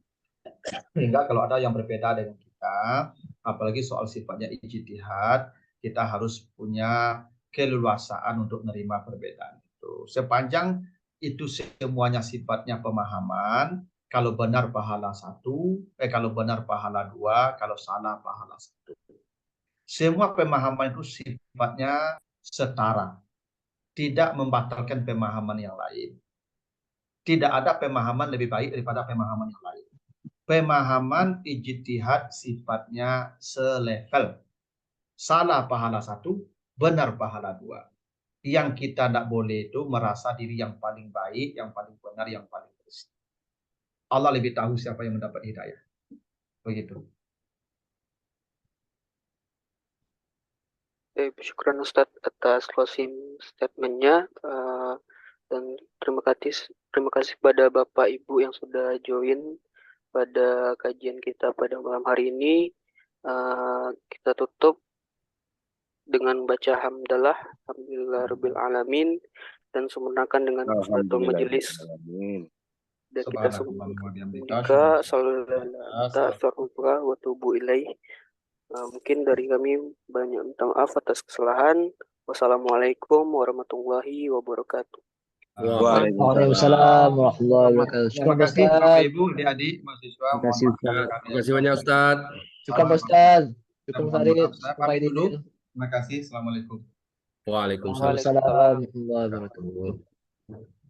Sehingga kalau ada yang berbeda dengan kita, apalagi soal sifatnya ijtihad, kita harus punya keleluasaan untuk menerima perbedaan itu. Sepanjang itu semuanya sifatnya pemahaman, kalau benar pahala satu, kalau benar pahala dua, kalau salah pahala satu. Semua pemahaman itu sifatnya setara, tidak membatalkan pemahaman yang lain. Tidak ada pemahaman lebih baik daripada pemahaman yang lain. Pemahaman ijtihad sifatnya selevel. Salah pahala satu, benar pahala dua. Yang kita tidak boleh itu merasa diri yang paling baik, yang paling benar, yang paling bersih. Allah lebih tahu siapa yang mendapat hidayah. Begitu. Syukran Ustadz atas closing statement-nya, dan terima kasih kepada Bapak Ibu yang sudah join pada kajian kita pada malam hari ini. Kita tutup dengan baca hamdalah, alhamdulillah rabbil alamin, dan sempurnakan dengan Husnatul Majelis. Dan kita semua sallallahu wa tubu ilaih. Mungkin dari kami banyak minta maaf atas kesalahan. Wassalamualaikum warahmatullahi wabarakatuh. Waalaikumsalam warahmatullahi wabarakatuh. Terima kasih Bapak Ibu, adik-adik, mahasiswa. Terima kasih banyak Ustaz. Cukup Ustaz. Cukup Farid. Terima kasih. Assalamualaikum. Waalaikumsalam. Waalaikumsalam warahmatullahi wabarakatuh.